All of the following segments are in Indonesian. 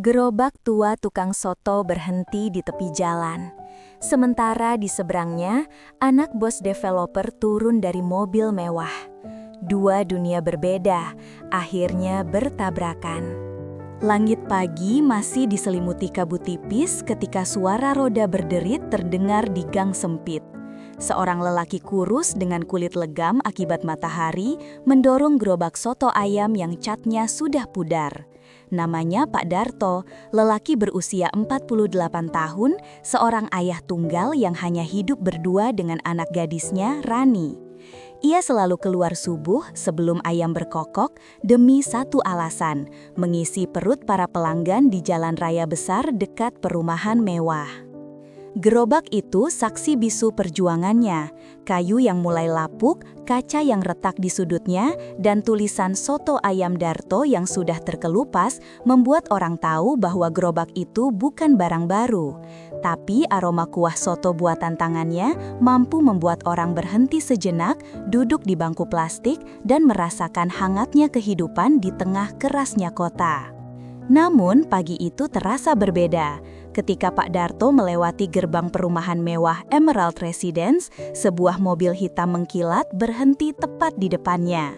Gerobak tua tukang soto berhenti di tepi jalan. Sementara di seberangnya, anak bos developer turun dari mobil mewah. Dua dunia berbeda, akhirnya bertabrakan. Langit pagi masih diselimuti kabut tipis ketika suara roda berderit terdengar di gang sempit. Seorang lelaki kurus dengan kulit legam akibat matahari mendorong gerobak soto ayam yang catnya sudah pudar. Namanya Pak Darto, lelaki berusia 48 tahun, seorang ayah tunggal yang hanya hidup berdua dengan anak gadisnya, Rani. Ia selalu keluar subuh sebelum ayam berkokok demi satu alasan, mengisi perut para pelanggan di jalan raya besar dekat perumahan mewah. Gerobak itu saksi bisu perjuangannya, kayu yang mulai lapuk, kaca yang retak di sudutnya, dan tulisan soto ayam Darto yang sudah terkelupas membuat orang tahu bahwa gerobak itu bukan barang baru. Tapi aroma kuah soto buatan tangannya mampu membuat orang berhenti sejenak, duduk di bangku plastik, dan merasakan hangatnya kehidupan di tengah kerasnya kota. Namun pagi itu terasa berbeda. Ketika Pak Darto melewati gerbang perumahan mewah Emerald Residence, sebuah mobil hitam mengkilat berhenti tepat di depannya.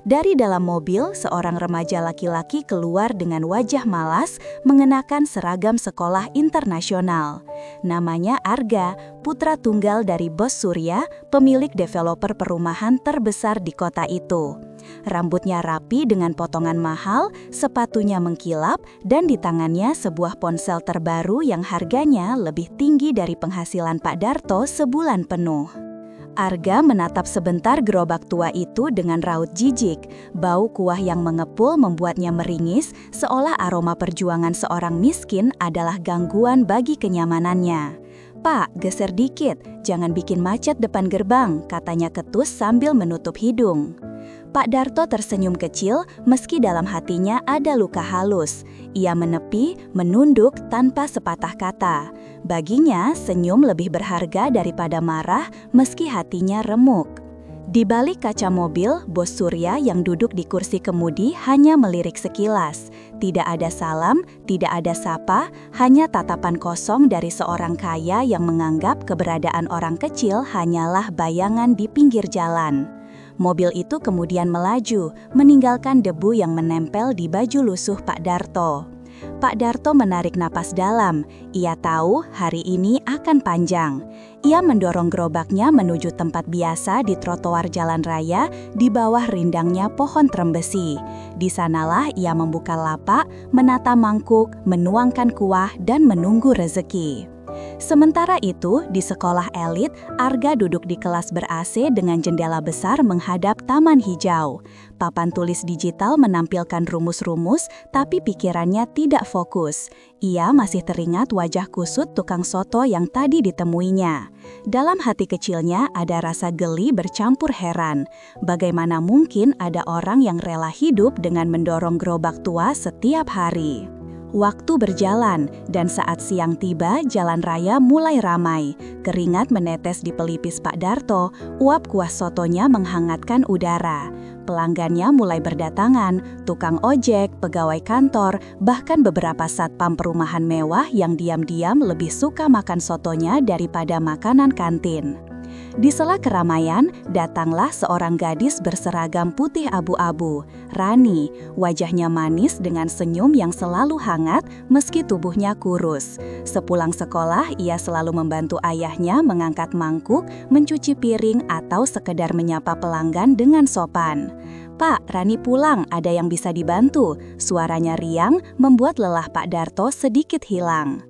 Dari dalam mobil, seorang remaja laki-laki keluar dengan wajah malas mengenakan seragam sekolah internasional. Namanya Arga, putra tunggal dari Bos Surya, pemilik developer perumahan terbesar di kota itu. Rambutnya rapi dengan potongan mahal, sepatunya mengkilap, dan di tangannya sebuah ponsel terbaru yang harganya lebih tinggi dari penghasilan Pak Darto sebulan penuh. Arga menatap sebentar gerobak tua itu dengan raut jijik. Bau kuah yang mengepul membuatnya meringis, seolah aroma perjuangan seorang miskin adalah gangguan bagi kenyamanannya. "Pak, geser dikit, jangan bikin macet depan gerbang," katanya ketus sambil menutup hidung. Pak Darto tersenyum kecil meski dalam hatinya ada luka halus. Ia menepi, menunduk tanpa sepatah kata. Baginya, senyum lebih berharga daripada marah meski hatinya remuk. Di balik kaca mobil, Bos Surya yang duduk di kursi kemudi hanya melirik sekilas. Tidak ada salam, tidak ada sapa, hanya tatapan kosong dari seorang kaya yang menganggap keberadaan orang kecil hanyalah bayangan di pinggir jalan. Mobil itu kemudian melaju, meninggalkan debu yang menempel di baju lusuh Pak Darto. Pak Darto menarik napas dalam. Ia tahu hari ini akan panjang. Ia mendorong gerobaknya menuju tempat biasa di trotoar jalan raya di bawah rindangnya pohon trembesi. Di sanalah ia membuka lapak, menata mangkuk, menuangkan kuah, dan menunggu rezeki. Sementara itu, di sekolah elit, Arga duduk di kelas ber-AC dengan jendela besar menghadap taman hijau. Papan tulis digital menampilkan rumus-rumus, tapi pikirannya tidak fokus. Ia masih teringat wajah kusut tukang soto yang tadi ditemuinya. Dalam hati kecilnya ada rasa geli bercampur heran. Bagaimana mungkin ada orang yang rela hidup dengan mendorong gerobak tua setiap hari? Waktu berjalan, dan saat siang tiba, jalan raya mulai ramai. Keringat menetes di pelipis Pak Darto, uap kuah sotonya menghangatkan udara. Pelanggannya mulai berdatangan, tukang ojek, pegawai kantor, bahkan beberapa satpam perumahan mewah yang diam-diam lebih suka makan sotonya daripada makanan kantin. Di sela keramaian, datanglah seorang gadis berseragam putih abu-abu, Rani. Wajahnya manis dengan senyum yang selalu hangat meski tubuhnya kurus. Sepulang sekolah, ia selalu membantu ayahnya mengangkat mangkuk, mencuci piring, atau sekedar menyapa pelanggan dengan sopan. "Pak, Rani pulang, ada yang bisa dibantu?" Suaranya riang membuat lelah Pak Darto sedikit hilang.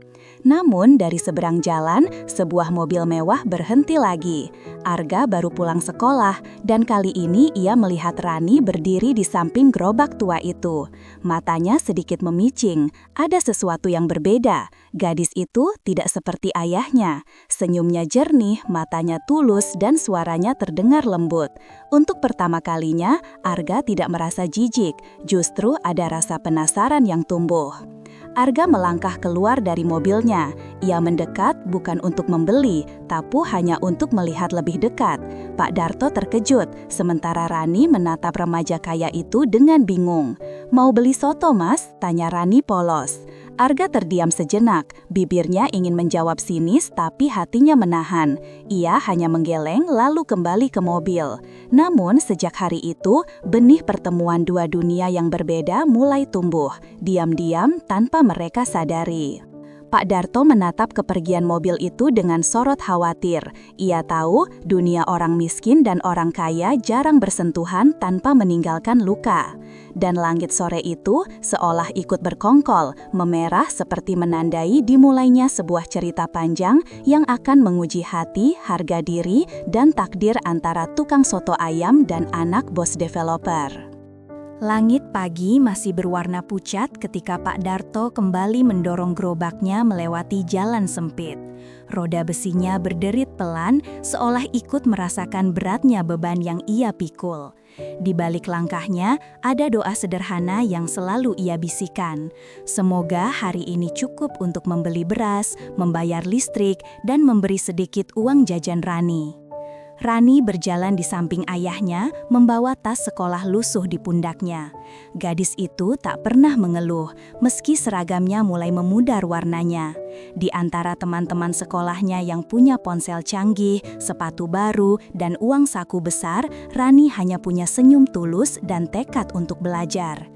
Namun dari seberang jalan, sebuah mobil mewah berhenti lagi. Arga baru pulang sekolah, dan kali ini ia melihat Rani berdiri di samping gerobak tua itu. Matanya sedikit memicing, ada sesuatu yang berbeda. Gadis itu tidak seperti ayahnya. Senyumnya jernih, matanya tulus, dan suaranya terdengar lembut. Untuk pertama kalinya, Arga tidak merasa jijik, justru ada rasa penasaran yang tumbuh. Arga melangkah keluar dari mobilnya. Ia mendekat bukan untuk membeli, tapi hanya untuk melihat lebih dekat. Pak Darto terkejut, sementara Rani menatap remaja kaya itu dengan bingung. "Mau beli soto, Mas?" tanya Rani polos. Arga terdiam sejenak, bibirnya ingin menjawab sinis tapi hatinya menahan. Ia hanya menggeleng lalu kembali ke mobil. Namun sejak hari itu, benih pertemuan dua dunia yang berbeda mulai tumbuh, diam-diam tanpa mereka sadari. Pak Darto menatap kepergian mobil itu dengan sorot khawatir. Ia tahu dunia orang miskin dan orang kaya jarang bersentuhan tanpa meninggalkan luka. Dan langit sore itu seolah ikut berkongkol, memerah seperti menandai dimulainya sebuah cerita panjang yang akan menguji hati, harga diri, dan takdir antara tukang soto ayam dan anak bos developer. Langit pagi masih berwarna pucat ketika Pak Darto kembali mendorong gerobaknya melewati jalan sempit. Roda besinya berderit pelan, seolah ikut merasakan beratnya beban yang ia pikul. Di balik langkahnya, ada doa sederhana yang selalu ia bisikan. Semoga hari ini cukup untuk membeli beras, membayar listrik, dan memberi sedikit uang jajan Rani. Rani berjalan di samping ayahnya, membawa tas sekolah lusuh di pundaknya. Gadis itu tak pernah mengeluh, meski seragamnya mulai memudar warnanya. Di antara teman-teman sekolahnya yang punya ponsel canggih, sepatu baru, dan uang saku besar, Rani hanya punya senyum tulus dan tekad untuk belajar.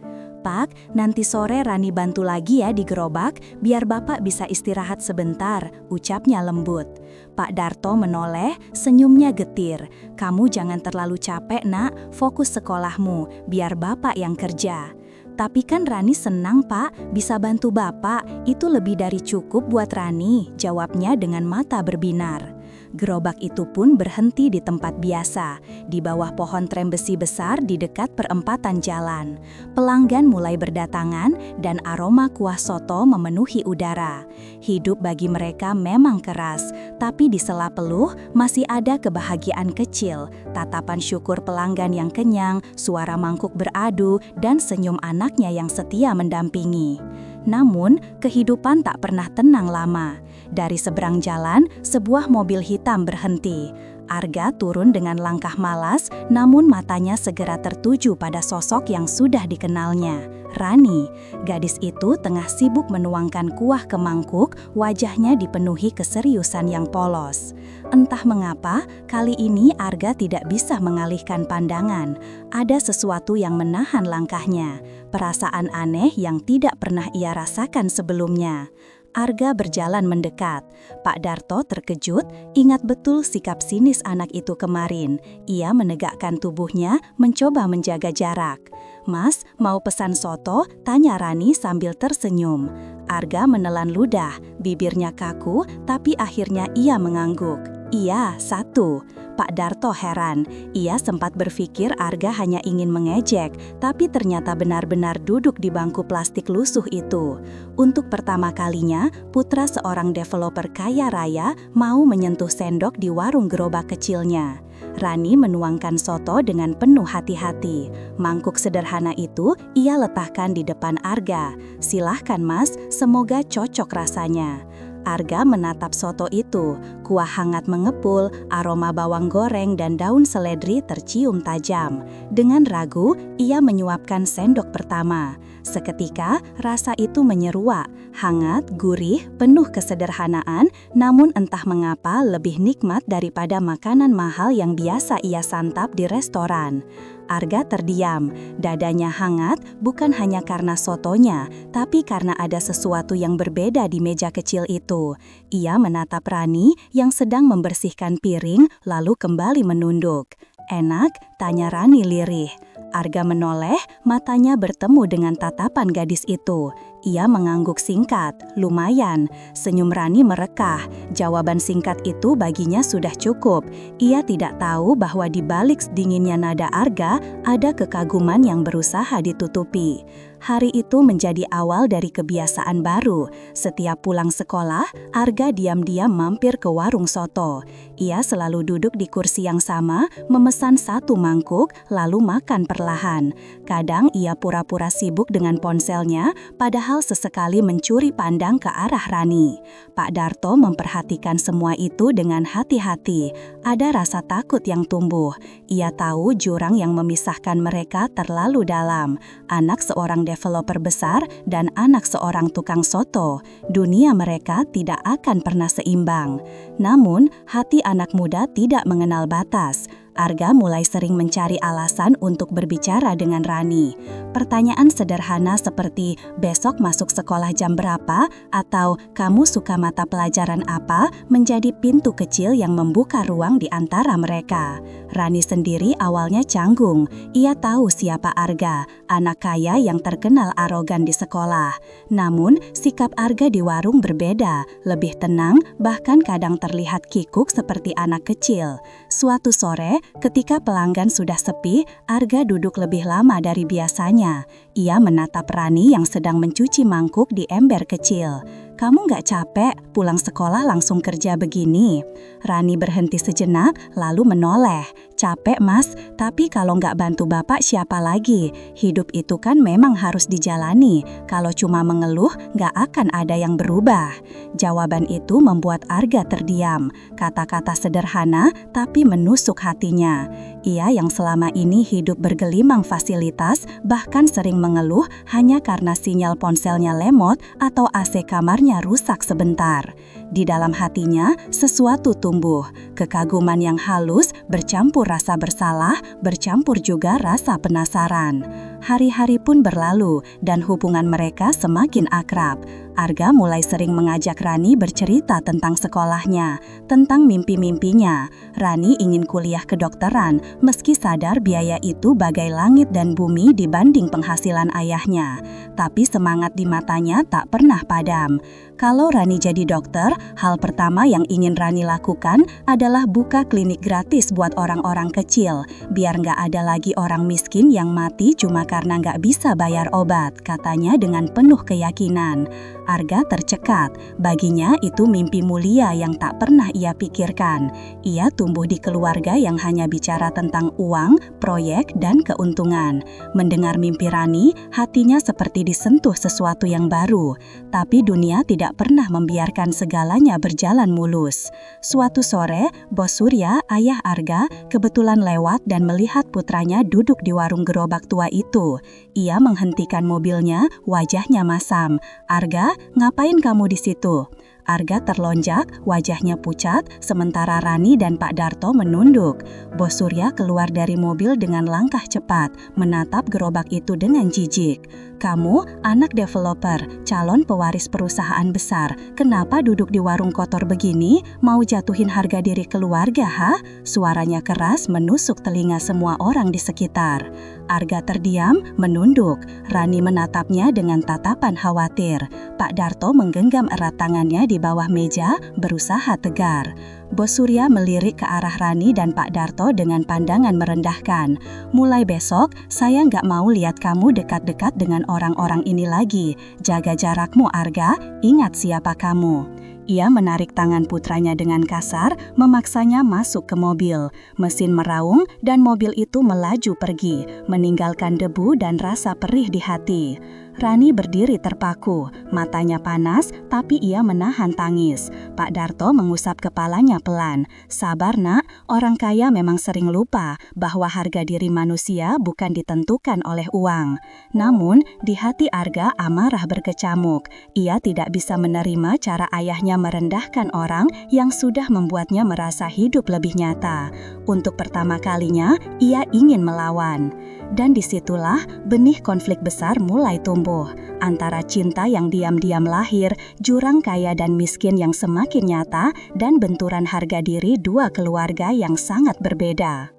"Pak, nanti sore Rani bantu lagi ya di gerobak, biar Bapak bisa istirahat sebentar," ucapnya lembut. Pak Darto menoleh, senyumnya getir. "Kamu jangan terlalu capek, Nak, fokus sekolahmu, biar Bapak yang kerja." "Tapi kan Rani senang, Pak, bisa bantu Bapak, itu lebih dari cukup buat Rani," jawabnya dengan mata berbinar. Gerobak itu pun berhenti di tempat biasa, di bawah pohon trem besi besar di dekat perempatan jalan. Pelanggan mulai berdatangan dan aroma kuah soto memenuhi udara. Hidup bagi mereka memang keras, tapi di sela peluh masih ada kebahagiaan kecil, tatapan syukur pelanggan yang kenyang, suara mangkuk beradu, dan senyum anaknya yang setia mendampingi. Namun, kehidupan tak pernah tenang lama. Dari seberang jalan, sebuah mobil hitam berhenti. Arga turun dengan langkah malas, namun matanya segera tertuju pada sosok yang sudah dikenalnya, Rani. Gadis itu tengah sibuk menuangkan kuah ke mangkuk, wajahnya dipenuhi keseriusan yang polos. Entah mengapa, kali ini Arga tidak bisa mengalihkan pandangan. Ada sesuatu yang menahan langkahnya, perasaan aneh yang tidak pernah ia rasakan sebelumnya. Arga berjalan mendekat. Pak Darto terkejut, ingat betul sikap sinis anak itu kemarin. Ia menegakkan tubuhnya, mencoba menjaga jarak. "Mas, mau pesan soto?" tanya Rani sambil tersenyum. Arga menelan ludah, bibirnya kaku, tapi akhirnya ia mengangguk. "Iya, satu." Pak Darto heran. Ia sempat berpikir Arga hanya ingin mengejek, tapi ternyata benar-benar duduk di bangku plastik lusuh itu. Untuk pertama kalinya, putra seorang developer kaya raya mau menyentuh sendok di warung gerobak kecilnya. Rani menuangkan soto dengan penuh hati-hati. Mangkuk sederhana itu ia letakkan di depan Arga. "Silahkan Mas, semoga cocok rasanya." Arga menatap soto itu. Kuah hangat mengepul, aroma bawang goreng dan daun seledri tercium tajam. Dengan ragu, ia menyuapkan sendok pertama. Seketika, rasa itu menyeruak, hangat, gurih, penuh kesederhanaan, namun entah mengapa lebih nikmat daripada makanan mahal yang biasa ia santap di restoran. Arga terdiam, dadanya hangat bukan hanya karena sotonya, tapi karena ada sesuatu yang berbeda di meja kecil itu. Ia menatap Rani yang sedang membersihkan piring, lalu kembali menunduk. "Enak?" tanya Rani lirih. Arga menoleh, matanya bertemu dengan tatapan gadis itu. Ia mengangguk singkat, "Lumayan." Senyum Rani merekah. Jawaban singkat itu baginya sudah cukup. Ia tidak tahu bahwa di balik dinginnya nada Arga ada kekaguman yang berusaha ditutupi. Hari itu menjadi awal dari kebiasaan baru. Setiap pulang sekolah, Arga diam-diam mampir ke warung soto. Ia selalu duduk di kursi yang sama, memesan satu mangkuk, lalu makan perlahan. Kadang ia pura-pura sibuk dengan ponselnya, padahal sesekali mencuri pandang ke arah Rani. Pak Darto memperhatikan semua itu dengan hati-hati. Ada rasa takut yang tumbuh. Ia tahu jurang yang memisahkan mereka terlalu dalam. Anak seorang developer besar dan anak seorang tukang soto. Dunia mereka tidak akan pernah seimbang. Namun, hati anak muda tidak mengenal batas. Arga mulai sering mencari alasan untuk berbicara dengan Rani. Pertanyaan sederhana seperti besok masuk sekolah jam berapa atau kamu suka mata pelajaran apa menjadi pintu kecil yang membuka ruang di antara mereka. Rani sendiri awalnya canggung. Ia tahu siapa Arga, anak kaya yang terkenal arogan di sekolah. Namun, sikap Arga di warung berbeda, lebih tenang, bahkan kadang terlihat kikuk seperti anak kecil. Suatu sore, ketika pelanggan sudah sepi, Arga duduk lebih lama dari biasanya. Ia menatap Rani yang sedang mencuci mangkuk di ember kecil. "Kamu nggak capek pulang sekolah langsung kerja begini?" Rani berhenti sejenak lalu menoleh. "Capek mas, tapi kalau nggak bantu bapak siapa lagi? Hidup itu kan memang harus dijalani. Kalau cuma mengeluh nggak akan ada yang berubah." Jawaban itu membuat Arga terdiam. Kata-kata sederhana tapi menusuk hatinya. Ia yang selama ini hidup bergelimang fasilitas bahkan sering mengeluh hanya karena sinyal ponselnya lemot atau AC kamarnya rusak sebentar. Di dalam hatinya sesuatu tumbuh, kekaguman yang halus bercampur rasa bersalah, bercampur juga rasa penasaran. Hari-hari pun berlalu dan hubungan mereka semakin akrab. Arga mulai sering mengajak Rani bercerita tentang sekolahnya, tentang mimpi-mimpinya. Rani ingin kuliah kedokteran, meski sadar biaya itu bagai langit dan bumi dibanding penghasilan ayahnya. Tapi semangat di matanya tak pernah padam. Kalau Rani jadi dokter, hal pertama yang ingin Rani lakukan adalah buka klinik gratis buat orang-orang kecil, biar nggak ada lagi orang miskin yang mati cuma karena nggak bisa bayar obat, katanya dengan penuh keyakinan. Arga tercekat, baginya itu mimpi mulia yang tak pernah ia pikirkan. Ia tumbuh di keluarga yang hanya bicara tentang uang, proyek, dan keuntungan. Mendengar mimpi Rani, hatinya seperti disentuh sesuatu yang baru. Tapi dunia tidak pernah membiarkan segalanya berjalan mulus. Suatu sore, Bos Surya, ayah Arga, kebetulan lewat dan melihat putranya duduk di warung gerobak tua itu. Ia menghentikan mobilnya, wajahnya masam. "Arga, ngapain kamu di situ?" Arga terlonjak, wajahnya pucat, sementara Rani dan Pak Darto menunduk. Bos Surya keluar dari mobil dengan langkah cepat, menatap gerobak itu dengan jijik. "Kamu anak developer, calon pewaris perusahaan besar. Kenapa duduk di warung kotor begini? Mau jatuhin harga diri keluarga, ha?" Suaranya keras menusuk telinga semua orang di sekitar. Arga terdiam, menunduk. Rani menatapnya dengan tatapan khawatir. Pak Darto menggenggam erat tangannya di bawah meja, berusaha tegar. Bos Surya melirik ke arah Rani dan Pak Darto dengan pandangan merendahkan. "Mulai besok, saya nggak mau lihat kamu dekat-dekat dengan orang-orang ini lagi. Jaga jarakmu, Arga. Ingat siapa kamu." Ia menarik tangan putranya dengan kasar, memaksanya masuk ke mobil. Mesin meraung dan mobil itu melaju pergi, meninggalkan debu dan rasa perih di hati. Rani berdiri terpaku, matanya panas tapi ia menahan tangis. Pak Darto mengusap kepalanya pelan. "Sabar nak, orang kaya memang sering lupa bahwa harga diri manusia bukan ditentukan oleh uang." Namun, di hati Arga amarah berkecamuk. Ia tidak bisa menerima cara ayahnya merendahkan orang yang sudah membuatnya merasa hidup lebih nyata. Untuk pertama kalinya, ia ingin melawan. Dan disitulah benih konflik besar mulai tumbuh. Antara cinta yang diam-diam lahir, jurang kaya dan miskin yang semakin nyata, dan benturan harga diri dua keluarga yang sangat berbeda.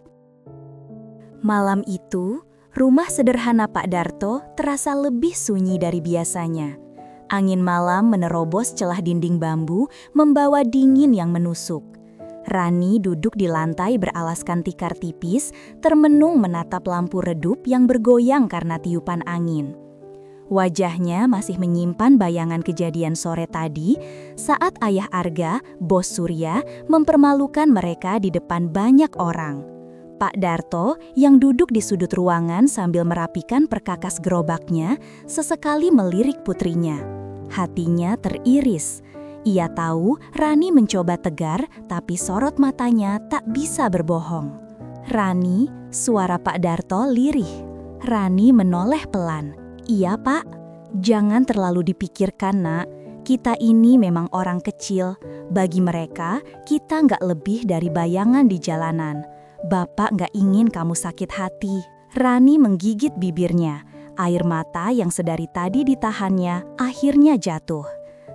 Malam itu, rumah sederhana Pak Darto terasa lebih sunyi dari biasanya. Angin malam menerobos celah dinding bambu, membawa dingin yang menusuk. Rani duduk di lantai beralaskan tikar tipis, termenung menatap lampu redup yang bergoyang karena tiupan angin. Wajahnya masih menyimpan bayangan kejadian sore tadi saat ayah Arga, Bos Surya, mempermalukan mereka di depan banyak orang. Pak Darto yang duduk di sudut ruangan sambil merapikan perkakas gerobaknya, sesekali melirik putrinya. Hatinya teriris. Ia tahu Rani mencoba tegar, tapi sorot matanya tak bisa berbohong. "Rani," suara Pak Darto lirih. Rani menoleh pelan. Iya, Pak. Jangan terlalu dipikirkan, Nak. Kita ini memang orang kecil. Bagi mereka, kita nggak lebih dari bayangan di jalanan. Bapak nggak ingin kamu sakit hati. Rani menggigit bibirnya. Air mata yang sedari tadi ditahannya akhirnya jatuh.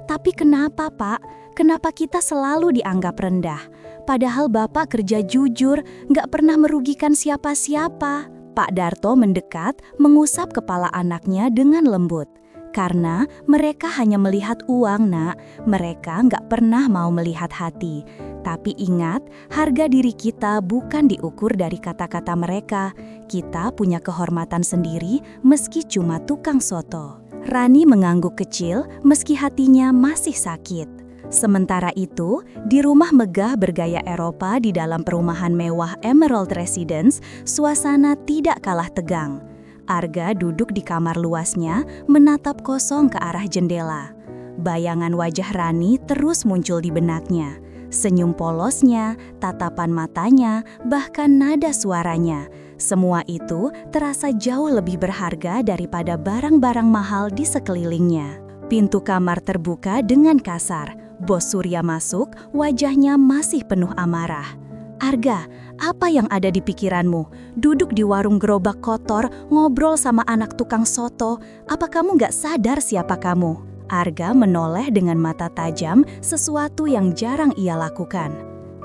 Tapi kenapa, Pak? Kenapa kita selalu dianggap rendah? Padahal Bapak kerja jujur, nggak pernah merugikan siapa-siapa. Pak Darto mendekat, mengusap kepala anaknya dengan lembut. Karena mereka hanya melihat uang, Nak. Mereka nggak pernah mau melihat hati. Tapi ingat, harga diri kita bukan diukur dari kata-kata mereka. Kita punya kehormatan sendiri meski cuma tukang soto. Rani mengangguk kecil meski hatinya masih sakit. Sementara itu, di rumah megah bergaya Eropa di dalam perumahan mewah Emerald Residence, suasana tidak kalah tegang. Arga duduk di kamar luasnya, menatap kosong ke arah jendela. Bayangan wajah Rani terus muncul di benaknya. Senyum polosnya, tatapan matanya, bahkan nada suaranya. Semua itu terasa jauh lebih berharga daripada barang-barang mahal di sekelilingnya. Pintu kamar terbuka dengan kasar. Bos Surya masuk, wajahnya masih penuh amarah. Arga, apa yang ada di pikiranmu? Duduk di warung gerobak kotor, ngobrol sama anak tukang soto. Apa kamu gak sadar siapa kamu? Arga menoleh dengan mata tajam, sesuatu yang jarang ia lakukan.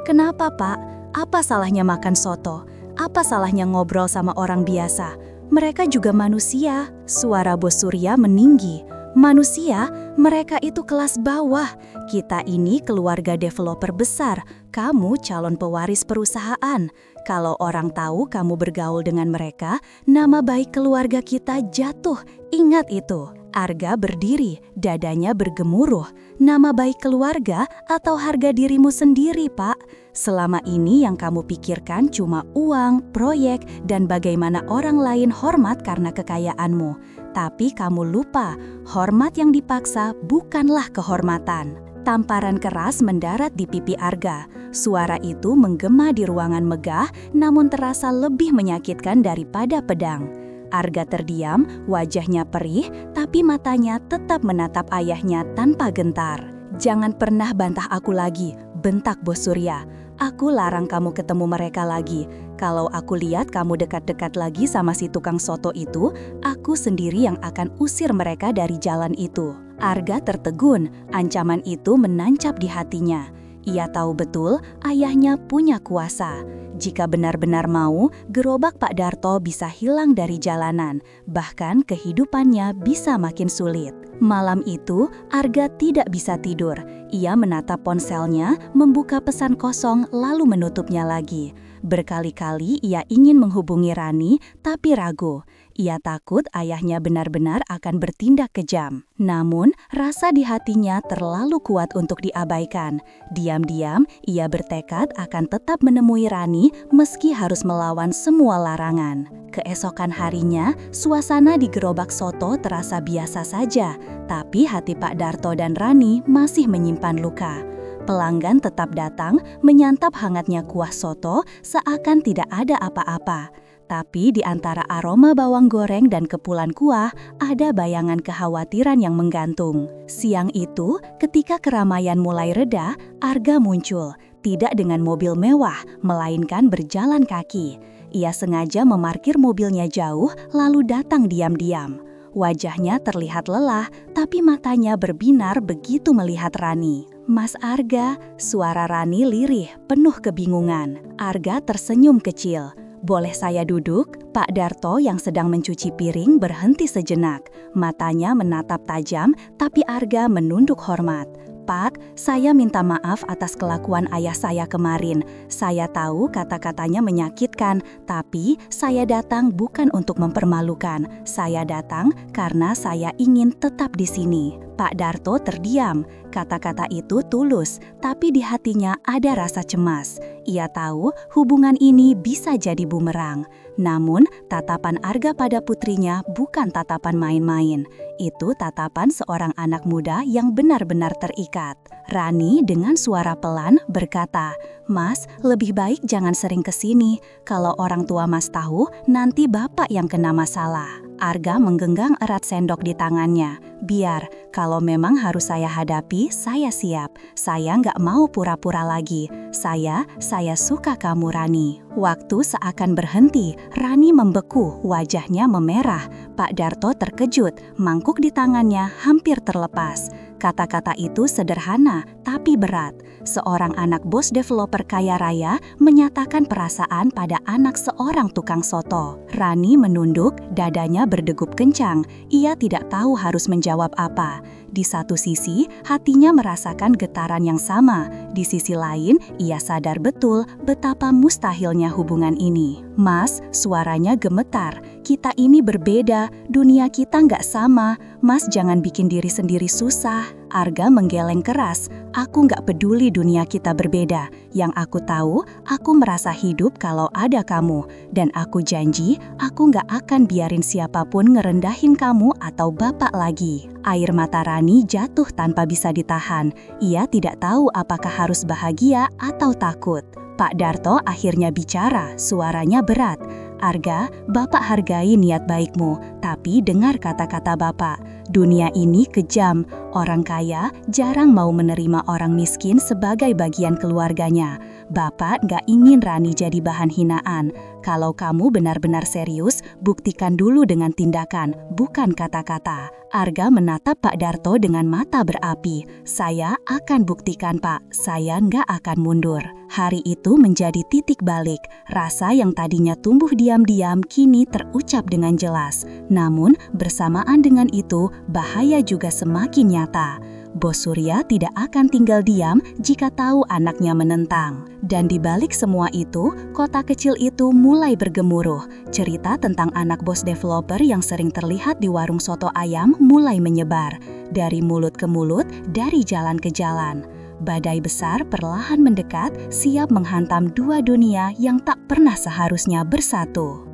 Kenapa, Pak? Apa salahnya makan soto? Apa salahnya ngobrol sama orang biasa? Mereka juga manusia. Suara Bos Surya meninggi. Manusia, mereka itu kelas bawah. Kita ini keluarga developer besar. Kamu calon pewaris perusahaan. Kalau orang tahu kamu bergaul dengan mereka, nama baik keluarga kita jatuh. Ingat itu. Arga berdiri, dadanya bergemuruh. Nama baik keluarga atau harga dirimu sendiri, Pak? Selama ini yang kamu pikirkan cuma uang, proyek, dan bagaimana orang lain hormat karena kekayaanmu. Tapi kamu lupa, hormat yang dipaksa bukanlah kehormatan. Tamparan keras mendarat di pipi Arga. Suara itu menggema di ruangan megah, namun terasa lebih menyakitkan daripada pedang. Arga terdiam, wajahnya perih, tapi matanya tetap menatap ayahnya tanpa gentar. Jangan pernah bantah aku lagi, bentak Bos Surya. Aku larang kamu ketemu mereka lagi. Kalau aku lihat kamu dekat-dekat lagi sama si tukang soto itu, aku sendiri yang akan usir mereka dari jalan itu. Arga tertegun, ancaman itu menancap di hatinya. Ia tahu betul ayahnya punya kuasa. Jika benar-benar mau, gerobak Pak Darto bisa hilang dari jalanan, bahkan kehidupannya bisa makin sulit. Malam itu, Arga tidak bisa tidur. Ia menatap ponselnya, membuka pesan kosong lalu menutupnya lagi. Berkali-kali ia ingin menghubungi Rani, tapi ragu. Ia takut ayahnya benar-benar akan bertindak kejam. Namun, rasa di hatinya terlalu kuat untuk diabaikan. Diam-diam, ia bertekad akan tetap menemui Rani meski harus melawan semua larangan. Keesokan harinya, suasana di gerobak soto terasa biasa saja, tapi hati Pak Darto dan Rani masih menyimpan luka. Pelanggan tetap datang, menyantap hangatnya kuah soto seakan tidak ada apa-apa. Tapi di antara aroma bawang goreng dan kepulan kuah, ada bayangan kekhawatiran yang menggantung. Siang itu, ketika keramaian mulai reda, Arga muncul. Tidak dengan mobil mewah, melainkan berjalan kaki. Ia sengaja memarkir mobilnya jauh, lalu datang diam-diam. Wajahnya terlihat lelah, tapi matanya berbinar begitu melihat Rani. Mas Arga, suara Rani lirih, penuh kebingungan. Arga tersenyum kecil. Boleh saya duduk? Pak Darto yang sedang mencuci piring berhenti sejenak. Matanya menatap tajam, tapi Arga menunduk hormat. Pak, saya minta maaf atas kelakuan ayah saya kemarin. Saya tahu kata-katanya menyakitkan, tapi saya datang bukan untuk mempermalukan. Saya datang karena saya ingin tetap di sini. Pak Darto terdiam. Kata-kata itu tulus, tapi di hatinya ada rasa cemas. Ia tahu hubungan ini bisa jadi bumerang. Namun, tatapan Arga pada putrinya bukan tatapan main-main. Itu tatapan seorang anak muda yang benar-benar terikat. Rani dengan suara pelan berkata, "Mas, lebih baik jangan sering kesini. Kalau orang tua Mas tahu, nanti Bapak yang kena masalah." Arga menggenggam erat sendok di tangannya. Biar, kalau memang harus saya hadapi, saya siap. Saya nggak mau pura-pura lagi. Saya suka kamu, Rani. Waktu seakan berhenti, Rani membeku, wajahnya memerah. Pak Darto terkejut, mangkuk di tangannya hampir terlepas. Kata-kata itu sederhana, tapi berat. Seorang anak bos developer kaya raya menyatakan perasaan pada anak seorang tukang soto. Rani menunduk, dadanya berdegup kencang. Ia tidak tahu harus menjawab apa. Di satu sisi, hatinya merasakan getaran yang sama. Di sisi lain, ia sadar betul betapa mustahilnya hubungan ini. Mas, suaranya gemetar. Kita ini berbeda, dunia kita nggak sama. Mas jangan bikin diri sendiri susah. Arga menggeleng keras. Aku nggak peduli dunia kita berbeda. Yang aku tahu, aku merasa hidup kalau ada kamu. Dan aku janji, aku nggak akan biarin siapapun ngerendahin kamu atau bapak lagi. Air mata Rani jatuh tanpa bisa ditahan. Ia tidak tahu apakah harus bahagia atau takut. Pak Darto akhirnya bicara, suaranya berat. Arga, Bapak hargai niat baikmu, tapi dengar kata-kata Bapak. Dunia ini kejam, orang kaya jarang mau menerima orang miskin sebagai bagian keluarganya. Bapak gak ingin Rani jadi bahan hinaan. Kalau kamu benar-benar serius, buktikan dulu dengan tindakan, bukan kata-kata. Arga menatap Pak Darto dengan mata berapi. Saya akan buktikan, Pak. Saya nggak akan mundur. Hari itu menjadi titik balik. Rasa yang tadinya tumbuh diam-diam kini terucap dengan jelas. Namun, bersamaan dengan itu, bahaya juga semakin nyata. Bos Surya tidak akan tinggal diam jika tahu anaknya menentang. Dan di balik semua itu, kota kecil itu mulai bergemuruh. Cerita tentang anak bos developer yang sering terlihat di warung soto ayam mulai menyebar. Dari mulut ke mulut, dari jalan ke jalan. Badai besar perlahan mendekat, siap menghantam dua dunia yang tak pernah seharusnya bersatu.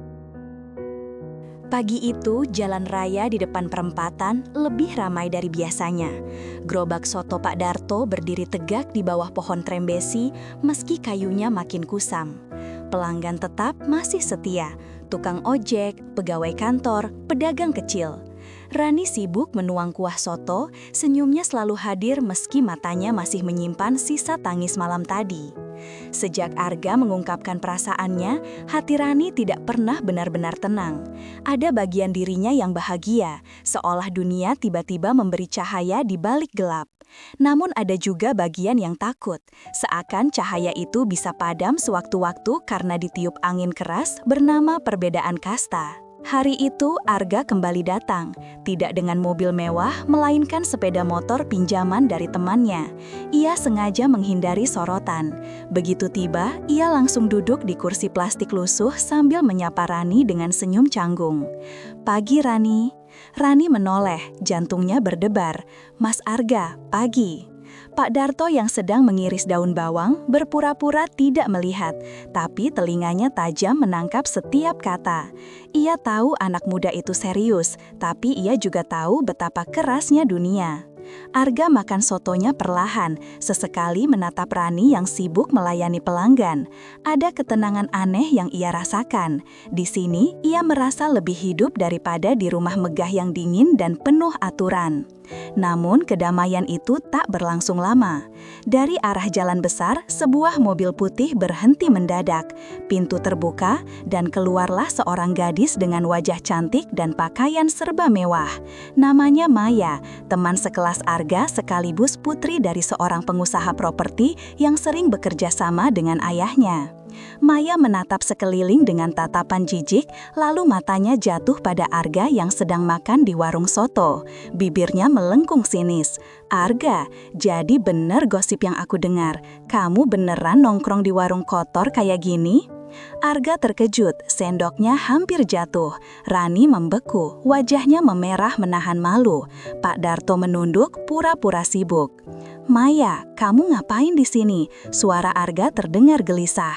Pagi itu, jalan raya di depan perempatan lebih ramai dari biasanya. Gerobak soto Pak Darto berdiri tegak di bawah pohon trembesi meski kayunya makin kusam. Pelanggan tetap masih setia, tukang ojek, pegawai kantor, pedagang kecil. Rani sibuk menuang kuah soto, senyumnya selalu hadir meski matanya masih menyimpan sisa tangis malam tadi. Sejak Arga mengungkapkan perasaannya, hati Rani tidak pernah benar-benar tenang. Ada bagian dirinya yang bahagia, seolah dunia tiba-tiba memberi cahaya di balik gelap. Namun ada juga bagian yang takut, seakan cahaya itu bisa padam sewaktu-waktu karena ditiup angin keras bernama perbedaan kasta. Hari itu Arga kembali datang, tidak dengan mobil mewah, melainkan sepeda motor pinjaman dari temannya. Ia sengaja menghindari sorotan. Begitu tiba, ia langsung duduk di kursi plastik lusuh sambil menyapa Rani dengan senyum canggung. "Pagi, Rani." Rani menoleh, jantungnya berdebar. "Mas Arga, pagi." Pak Darto yang sedang mengiris daun bawang berpura-pura tidak melihat, tapi telinganya tajam menangkap setiap kata. Ia tahu anak muda itu serius, tapi ia juga tahu betapa kerasnya dunia. Arga makan sotonya perlahan, sesekali menatap Rani yang sibuk melayani pelanggan. Ada ketenangan aneh yang ia rasakan. Di sini, ia merasa lebih hidup daripada di rumah megah yang dingin dan penuh aturan. Namun, kedamaian itu tak berlangsung lama. Dari arah jalan besar, sebuah mobil putih berhenti mendadak. Pintu terbuka, dan keluarlah seorang gadis dengan wajah cantik dan pakaian serba mewah. Namanya Maya, teman sekelas Arga sekaligus putri dari seorang pengusaha properti yang sering bekerja sama dengan ayahnya. Maya menatap sekeliling dengan tatapan jijik, lalu matanya jatuh pada Arga yang sedang makan di warung soto. Bibirnya melengkung sinis. "Arga, jadi bener gosip yang aku dengar. Kamu beneran nongkrong di warung kotor kayak gini?" Arga terkejut, sendoknya hampir jatuh. Rani membeku, wajahnya memerah menahan malu. Pak Darto menunduk, pura-pura sibuk. "Maya, kamu ngapain di sini?" Suara Arga terdengar gelisah.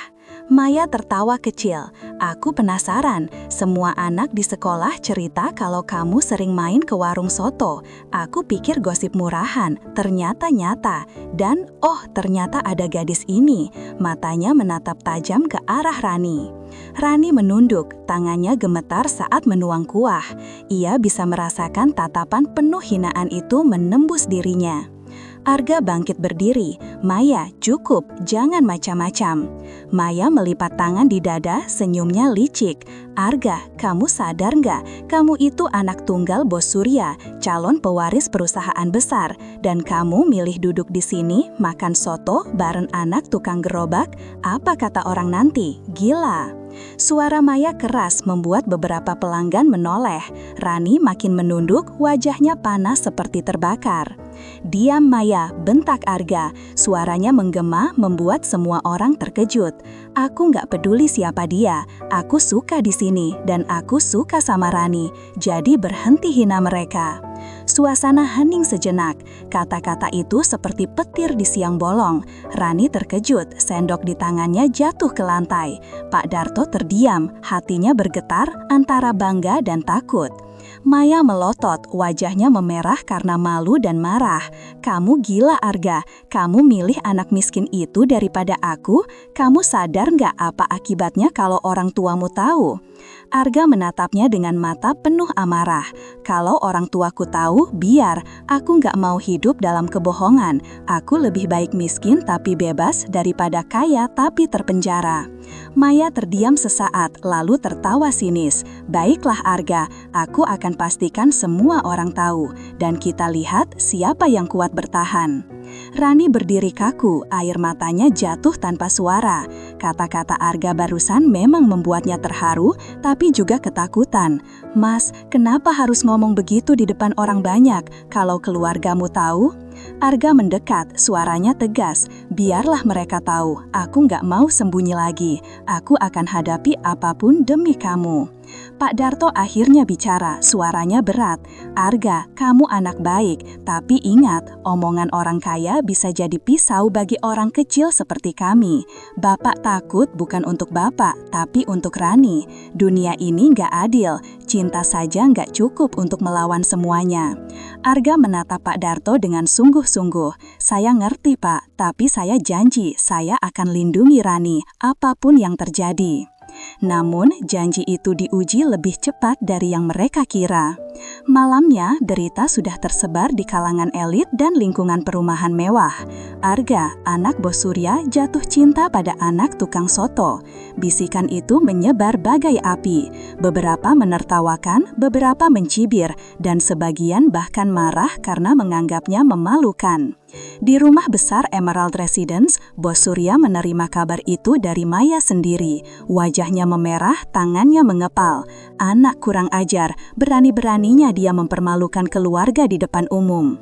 Maya tertawa kecil. Aku penasaran, semua anak di sekolah cerita kalau kamu sering main ke warung soto. Aku pikir gosip murahan, ternyata nyata. Dan ternyata ada gadis ini. Matanya menatap tajam ke arah Rani. Rani menunduk, tangannya gemetar saat menuang kuah. Ia bisa merasakan tatapan penuh hinaan itu menembus dirinya. Arga bangkit berdiri. Maya, cukup, jangan macam-macam. Maya melipat tangan di dada, senyumnya licik. Arga, kamu sadar nggak? Kamu itu anak tunggal Bos Surya, calon pewaris perusahaan besar. Dan kamu milih duduk di sini, makan soto, bareng anak tukang gerobak? Apa kata orang nanti? Gila. Suara Maya keras membuat beberapa pelanggan menoleh. Rani makin menunduk, wajahnya panas seperti terbakar. Diam Maya, bentak Arga. Suaranya menggema membuat semua orang terkejut. Aku nggak peduli siapa dia. Aku suka di sini dan aku suka sama Rani. Jadi berhenti hina mereka. Suasana hening sejenak. Kata-kata itu seperti petir di siang bolong. Rani terkejut, sendok di tangannya jatuh ke lantai. Pak Darto terdiam, hatinya bergetar antara bangga dan takut. Maya melotot, wajahnya memerah karena malu dan marah. Kamu gila Arga, kamu milih anak miskin itu daripada aku? Kamu sadar nggak apa akibatnya kalau orang tuamu tahu? Arga menatapnya dengan mata penuh amarah. Kalau orang tuaku tahu, biar. Aku nggak mau hidup dalam kebohongan. Aku lebih baik miskin tapi bebas daripada kaya tapi terpenjara. Maya terdiam sesaat, lalu tertawa sinis. Baiklah Arga, aku akan pastikan semua orang tahu. Dan kita lihat siapa yang kuat bertahan. Rani berdiri kaku, air matanya jatuh tanpa suara. Kata-kata Arga barusan memang membuatnya terharu, tapi juga ketakutan. Mas, kenapa harus ngomong begitu di depan orang banyak? Kalau keluargamu tahu? Arga mendekat, suaranya tegas. Biarlah mereka tahu, aku nggak mau sembunyi lagi. Aku akan hadapi apapun demi kamu. Pak Darto akhirnya bicara, suaranya berat. Arga, kamu anak baik, tapi ingat, omongan orang kaya bisa jadi pisau bagi orang kecil seperti kami. Bapak takut bukan untuk Bapak, tapi untuk Rani. Dunia ini nggak adil, cinta saja nggak cukup untuk melawan semuanya. Arga menatap Pak Darto dengan sungguh-sungguh. Saya ngerti Pak, tapi saya janji saya akan lindungi Rani, apapun yang terjadi. Namun, janji itu diuji lebih cepat dari yang mereka kira. Malamnya, berita sudah tersebar di kalangan elit dan lingkungan perumahan mewah. Arga, anak Bos Surya, jatuh cinta pada anak tukang soto. Bisikan itu menyebar bagai api. Beberapa menertawakan, beberapa mencibir, dan sebagian bahkan marah karena menganggapnya memalukan. Di rumah besar Emerald Residence, Bos Surya menerima kabar itu dari Maya sendiri. Wajahnya memerah, tangannya mengepal. Anak kurang ajar, berani-beraninya dia mempermalukan keluarga di depan umum.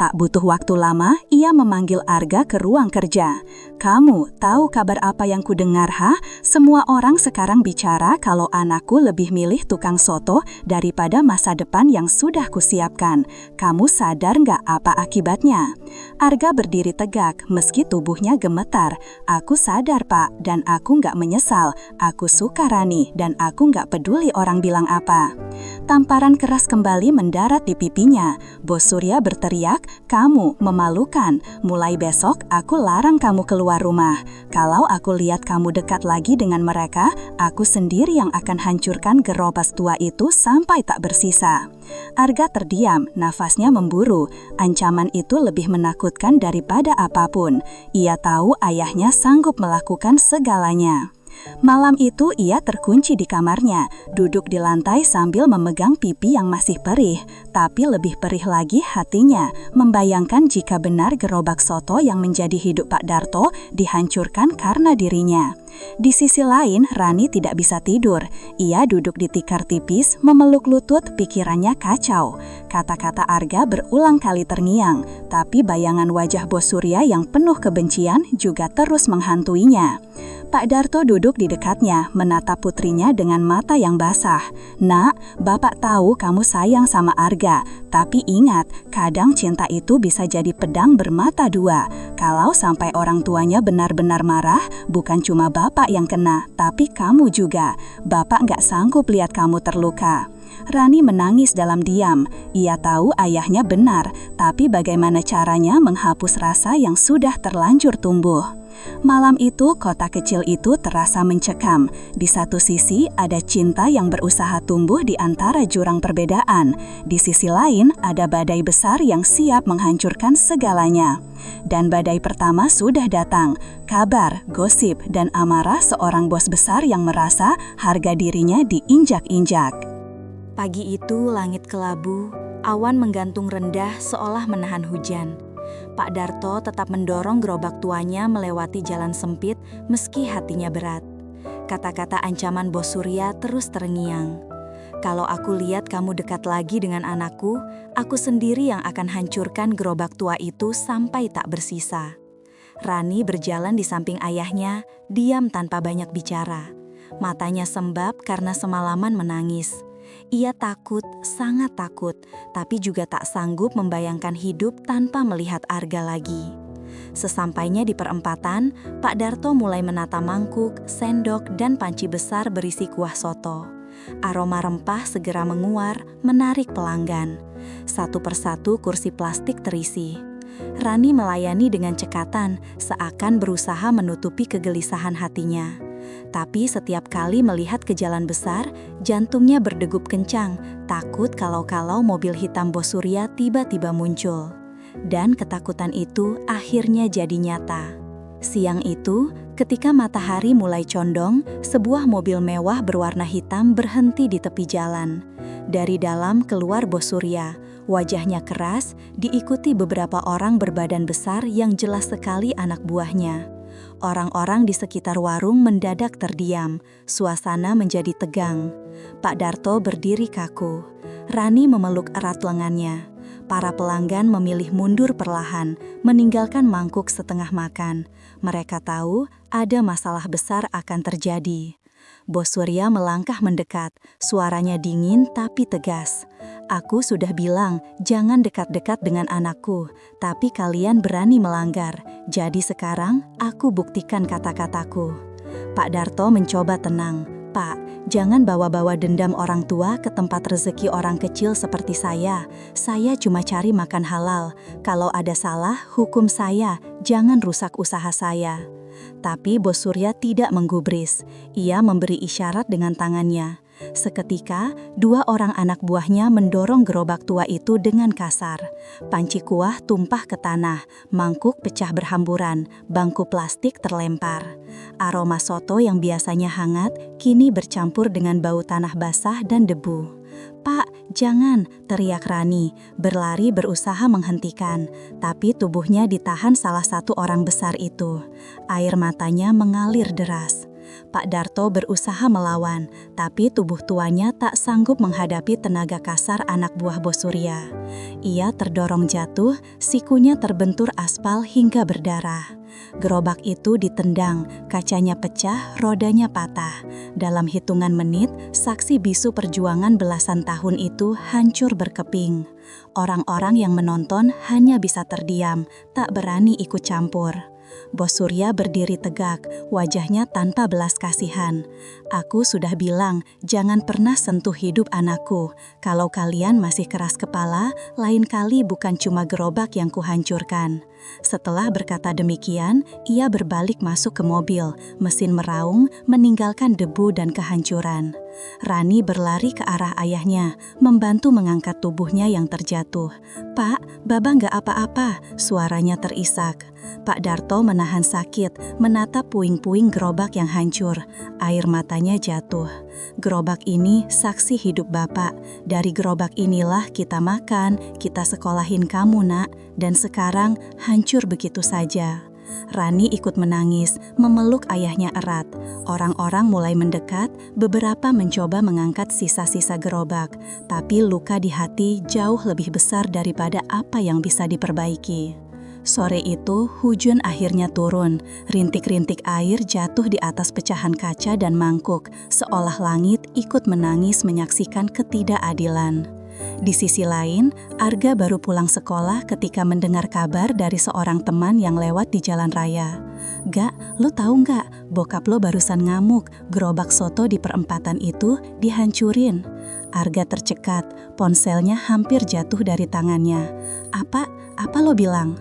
Tak butuh waktu lama, ia memanggil Arga ke ruang kerja. Kamu tahu kabar apa yang kudengar, ha? Semua orang sekarang bicara kalau anakku lebih milih tukang soto daripada masa depan yang sudah kusiapkan. Kamu sadar nggak apa akibatnya? Arga berdiri tegak, meski tubuhnya gemetar. Aku sadar Pak, dan aku nggak menyesal. Aku suka Rani, dan aku nggak peduli orang bilang apa. Tamparan keras kembali mendarat di pipinya. Bos Surya berteriak, kamu memalukan. Mulai besok aku larang kamu keluar rumah. Kalau aku lihat kamu dekat lagi dengan mereka, aku sendiri yang akan hancurkan gerobak tua itu sampai tak bersisa. Arga terdiam, nafasnya memburu. Ancaman itu lebih menakutkan daripada apapun. Ia tahu ayahnya sanggup melakukan segalanya. Malam itu ia terkunci di kamarnya, duduk di lantai sambil memegang pipi yang masih perih. Tapi lebih perih lagi hatinya, membayangkan jika benar gerobak soto yang menjadi hidup Pak Darto dihancurkan karena dirinya. Di sisi lain, Rani tidak bisa tidur. Ia duduk di tikar tipis, memeluk lutut, pikirannya kacau. Kata-kata Arga berulang kali terngiang, tapi bayangan wajah Bos Surya yang penuh kebencian juga terus menghantuinya. Pak Darto duduk duduk di dekatnya, menatap putrinya dengan mata yang basah. "Nak, Bapak tahu kamu sayang sama Arga, tapi ingat, kadang cinta itu bisa jadi pedang bermata dua. Kalau sampai orang tuanya benar-benar marah, bukan cuma Bapak yang kena, tapi kamu juga. Bapak nggak sanggup lihat kamu terluka." Rani menangis dalam diam. Ia tahu ayahnya benar, tapi bagaimana caranya menghapus rasa yang sudah terlanjur tumbuh. Malam itu, kota kecil itu terasa mencekam. Di satu sisi, ada cinta yang berusaha tumbuh di antara jurang perbedaan. Di sisi lain, ada badai besar yang siap menghancurkan segalanya. Dan badai pertama sudah datang. Kabar, gosip, dan amarah seorang bos besar yang merasa harga dirinya diinjak-injak. Pagi itu langit kelabu, awan menggantung rendah seolah menahan hujan. Pak Darto tetap mendorong gerobak tuanya melewati jalan sempit meski hatinya berat. Kata-kata ancaman Bos Surya terus terngiang. "Kalau aku lihat kamu dekat lagi dengan anakku, aku sendiri yang akan hancurkan gerobak tua itu sampai tak bersisa." Rani berjalan di samping ayahnya, diam tanpa banyak bicara. Matanya sembab karena semalaman menangis. Ia takut, sangat takut, tapi juga tak sanggup membayangkan hidup tanpa melihat Arga lagi. Sesampainya di perempatan, Pak Darto mulai menata mangkuk, sendok, dan panci besar berisi kuah soto. Aroma rempah segera menguar, menarik pelanggan. Satu persatu kursi plastik terisi. Rani melayani dengan cekatan, seakan berusaha menutupi kegelisahan hatinya. Tapi setiap kali melihat ke jalan besar, jantungnya berdegup kencang, takut kalau-kalau mobil hitam Bos Surya tiba-tiba muncul. Dan ketakutan itu akhirnya jadi nyata. Siang itu, ketika matahari mulai condong, sebuah mobil mewah berwarna hitam berhenti di tepi jalan. Dari dalam keluar Bos Surya, wajahnya keras, diikuti beberapa orang berbadan besar yang jelas sekali anak buahnya. Orang-orang di sekitar warung mendadak terdiam, suasana menjadi tegang. Pak Darto berdiri kaku. Rani memeluk erat lengannya. Para pelanggan memilih mundur perlahan, meninggalkan mangkuk setengah makan. Mereka tahu ada masalah besar akan terjadi. Bos Surya melangkah mendekat, suaranya dingin tapi tegas. "Aku sudah bilang, jangan dekat-dekat dengan anakku, tapi kalian berani melanggar. Jadi sekarang, aku buktikan kata-kataku." Pak Darto mencoba tenang. "Pak, jangan bawa-bawa dendam orang tua ke tempat rezeki orang kecil seperti saya. Saya cuma cari makan halal. Kalau ada salah, hukum saya. Jangan rusak usaha saya." Tapi Bos Surya tidak menggubris. Ia memberi isyarat dengan tangannya. Seketika, dua orang anak buahnya mendorong gerobak tua itu dengan kasar. Panci kuah tumpah ke tanah, mangkuk pecah berhamburan, bangku plastik terlempar. Aroma soto yang biasanya hangat, kini bercampur dengan bau tanah basah dan debu. "Pak, jangan!" teriak Rani, berlari berusaha menghentikan. Tapi tubuhnya ditahan salah satu orang besar itu. Air matanya mengalir deras. Pak Darto berusaha melawan, tapi tubuh tuanya tak sanggup menghadapi tenaga kasar anak buah Bos Surya. Ia terdorong jatuh, sikunya terbentur aspal hingga berdarah. Gerobak itu ditendang, kacanya pecah, rodanya patah. Dalam hitungan menit, saksi bisu perjuangan belasan tahun itu hancur berkeping. Orang-orang yang menonton hanya bisa terdiam, tak berani ikut campur. Bos Surya berdiri tegak, wajahnya tanpa belas kasihan. "Aku sudah bilang, jangan pernah sentuh hidup anakku. Kalau kalian masih keras kepala, lain kali bukan cuma gerobak yang kuhancurkan." Setelah berkata demikian, ia berbalik masuk ke mobil, mesin meraung, meninggalkan debu dan kehancuran. Rani berlari ke arah ayahnya, membantu mengangkat tubuhnya yang terjatuh. "Pak, Baba nggak apa-apa," suaranya terisak. Pak Darto menahan sakit, menatap puing-puing gerobak yang hancur. Air matanya jatuh. "Gerobak ini saksi hidup Bapak. Dari gerobak inilah kita makan, kita sekolahin kamu, Nak. Dan sekarang hancur begitu saja." Rani ikut menangis, memeluk ayahnya erat. Orang-orang mulai mendekat, beberapa mencoba mengangkat sisa-sisa gerobak. Tapi luka di hati jauh lebih besar daripada apa yang bisa diperbaiki. Sore itu, hujan akhirnya turun. Rintik-rintik air jatuh di atas pecahan kaca dan mangkuk, seolah langit ikut menangis menyaksikan ketidakadilan. Di sisi lain, Arga baru pulang sekolah ketika mendengar kabar dari seorang teman yang lewat di jalan raya. "Gak, lo tahu nggak, bokap lo barusan ngamuk, gerobak soto di perempatan itu dihancurin." Arga tercekat, ponselnya hampir jatuh dari tangannya. Apa lo bilang?"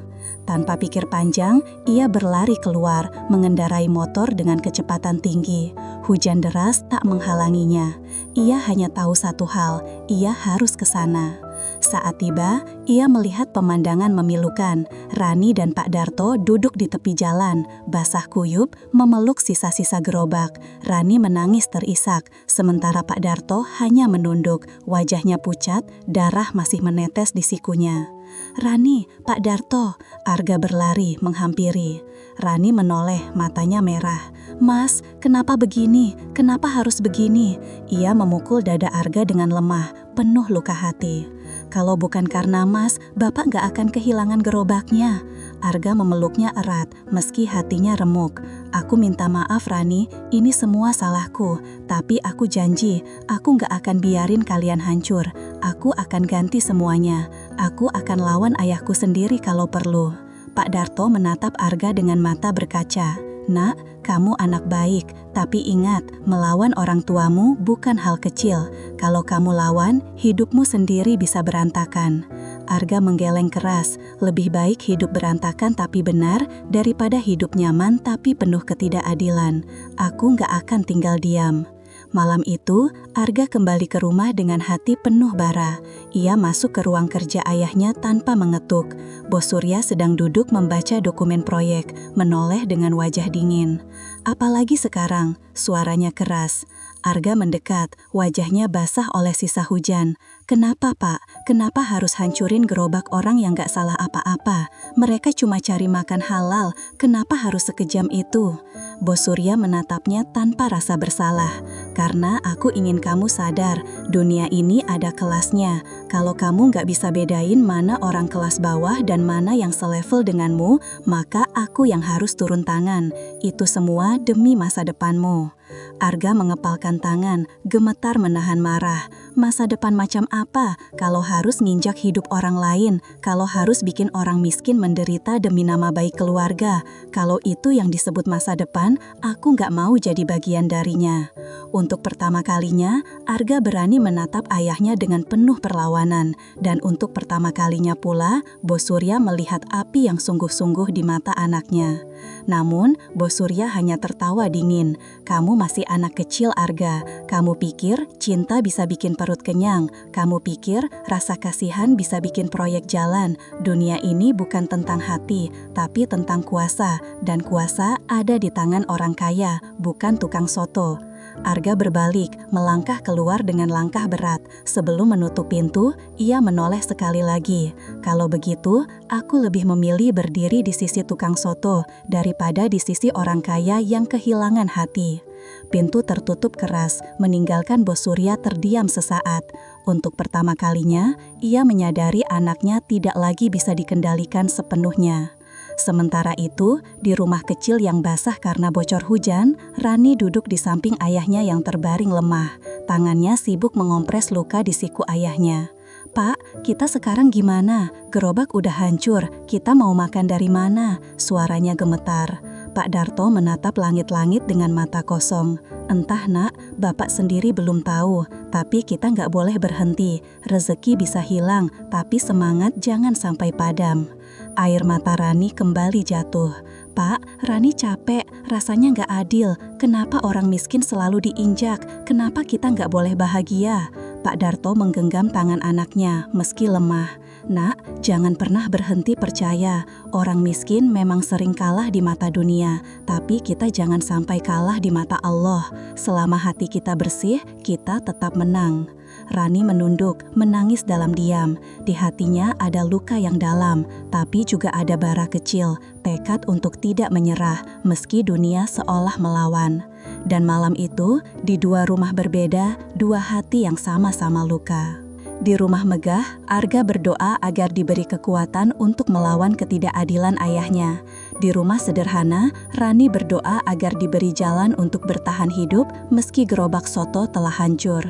Tanpa pikir panjang, ia berlari keluar, mengendarai motor dengan kecepatan tinggi. Hujan deras tak menghalanginya. Ia hanya tahu satu hal, ia harus ke sana. Saat tiba, ia melihat pemandangan memilukan. Rani dan Pak Darto duduk di tepi jalan, basah kuyup, memeluk sisa-sisa gerobak. Rani menangis terisak, sementara Pak Darto hanya menunduk, wajahnya pucat, darah masih menetes di sikunya. "Rani, Pak Darto," Arga berlari menghampiri. Rani menoleh, matanya merah. "Mas, kenapa begini? Kenapa harus begini?" Ia memukul dada Arga dengan lemah, penuh luka hati. "Kalau bukan karena Mas, Bapak gak akan kehilangan gerobaknya." Arga memeluknya erat, meski hatinya remuk. "Aku minta maaf Rani, ini semua salahku. Tapi aku janji, aku gak akan biarin kalian hancur. Aku akan ganti semuanya. Aku akan lawan ayahku sendiri kalau perlu." Pak Darto menatap Arga dengan mata berkaca. "Nak, kamu anak baik, tapi ingat, melawan orang tuamu bukan hal kecil. Kalau kamu lawan, hidupmu sendiri bisa berantakan." Arga menggeleng keras, lebih baik hidup berantakan tapi benar, daripada hidup nyaman tapi penuh ketidakadilan. "Aku gak akan tinggal diam." Malam itu, Arga kembali ke rumah dengan hati penuh bara. Ia masuk ke ruang kerja ayahnya tanpa mengetuk. Bos Surya sedang duduk membaca dokumen proyek, menoleh dengan wajah dingin. Apalagi sekarang, suaranya keras. Arga mendekat, wajahnya basah oleh sisa hujan. "Kenapa Pak? Kenapa harus hancurin gerobak orang yang gak salah apa-apa? Mereka cuma cari makan halal, kenapa harus sekejam itu?" Bos Surya menatapnya tanpa rasa bersalah. "Karena aku ingin kamu sadar, dunia ini ada kelasnya. Kalau kamu gak bisa bedain mana orang kelas bawah dan mana yang selevel denganmu, maka aku yang harus turun tangan. Itu semua demi masa depanmu." Arga mengepalkan tangan, gemetar menahan marah. Masa depan macam apa kalau harus nginjak hidup orang lain, kalau harus bikin orang miskin menderita demi nama baik keluarga? Kalau itu yang disebut masa depan, aku gak mau jadi bagian darinya. Untuk pertama kalinya, Arga berani menatap ayahnya dengan penuh perlawanan. Dan untuk pertama kalinya pula, Bos Surya melihat api yang sungguh-sungguh di mata anaknya. Namun, Bos Surya hanya tertawa dingin. "Kamu masih anak kecil Arga. Kamu pikir cinta bisa bikin perut kenyang. Kamu pikir rasa kasihan bisa bikin proyek jalan. Dunia ini bukan tentang hati, tapi tentang kuasa. Dan kuasa ada di tangan orang kaya, bukan tukang soto." Arga berbalik, melangkah keluar dengan langkah berat. Sebelum menutup pintu, ia menoleh sekali lagi. "Kalau begitu, aku lebih memilih berdiri di sisi tukang soto daripada di sisi orang kaya yang kehilangan hati." Pintu tertutup keras, meninggalkan Bos Surya terdiam sesaat. Untuk pertama kalinya, ia menyadari anaknya tidak lagi bisa dikendalikan sepenuhnya. Sementara itu, di rumah kecil yang basah karena bocor hujan, Rani duduk di samping ayahnya yang terbaring lemah. Tangannya sibuk mengompres luka di siku ayahnya. "Pak, kita sekarang gimana? Gerobak udah hancur, kita mau makan dari mana?" Suaranya gemetar. Pak Darto menatap langit-langit dengan mata kosong. "Entah nak, Bapak sendiri belum tahu, tapi kita nggak boleh berhenti. Rezeki bisa hilang, tapi semangat jangan sampai padam." Air mata Rani kembali jatuh. "Pak, Rani capek, rasanya nggak adil. Kenapa orang miskin selalu diinjak? Kenapa kita nggak boleh bahagia?" Pak Darto menggenggam tangan anaknya, meski lemah. "Nak, jangan pernah berhenti percaya. Orang miskin memang sering kalah di mata dunia, tapi kita jangan sampai kalah di mata Allah. Selama hati kita bersih, kita tetap menang." Rani menunduk, menangis dalam diam. Di hatinya ada luka yang dalam, tapi juga ada bara kecil, tekad untuk tidak menyerah meski dunia seolah melawan. Dan malam itu, di dua rumah berbeda, dua hati yang sama-sama luka. Di rumah megah, Arga berdoa agar diberi kekuatan untuk melawan ketidakadilan ayahnya. Di rumah sederhana, Rani berdoa agar diberi jalan untuk bertahan hidup meski gerobak soto telah hancur.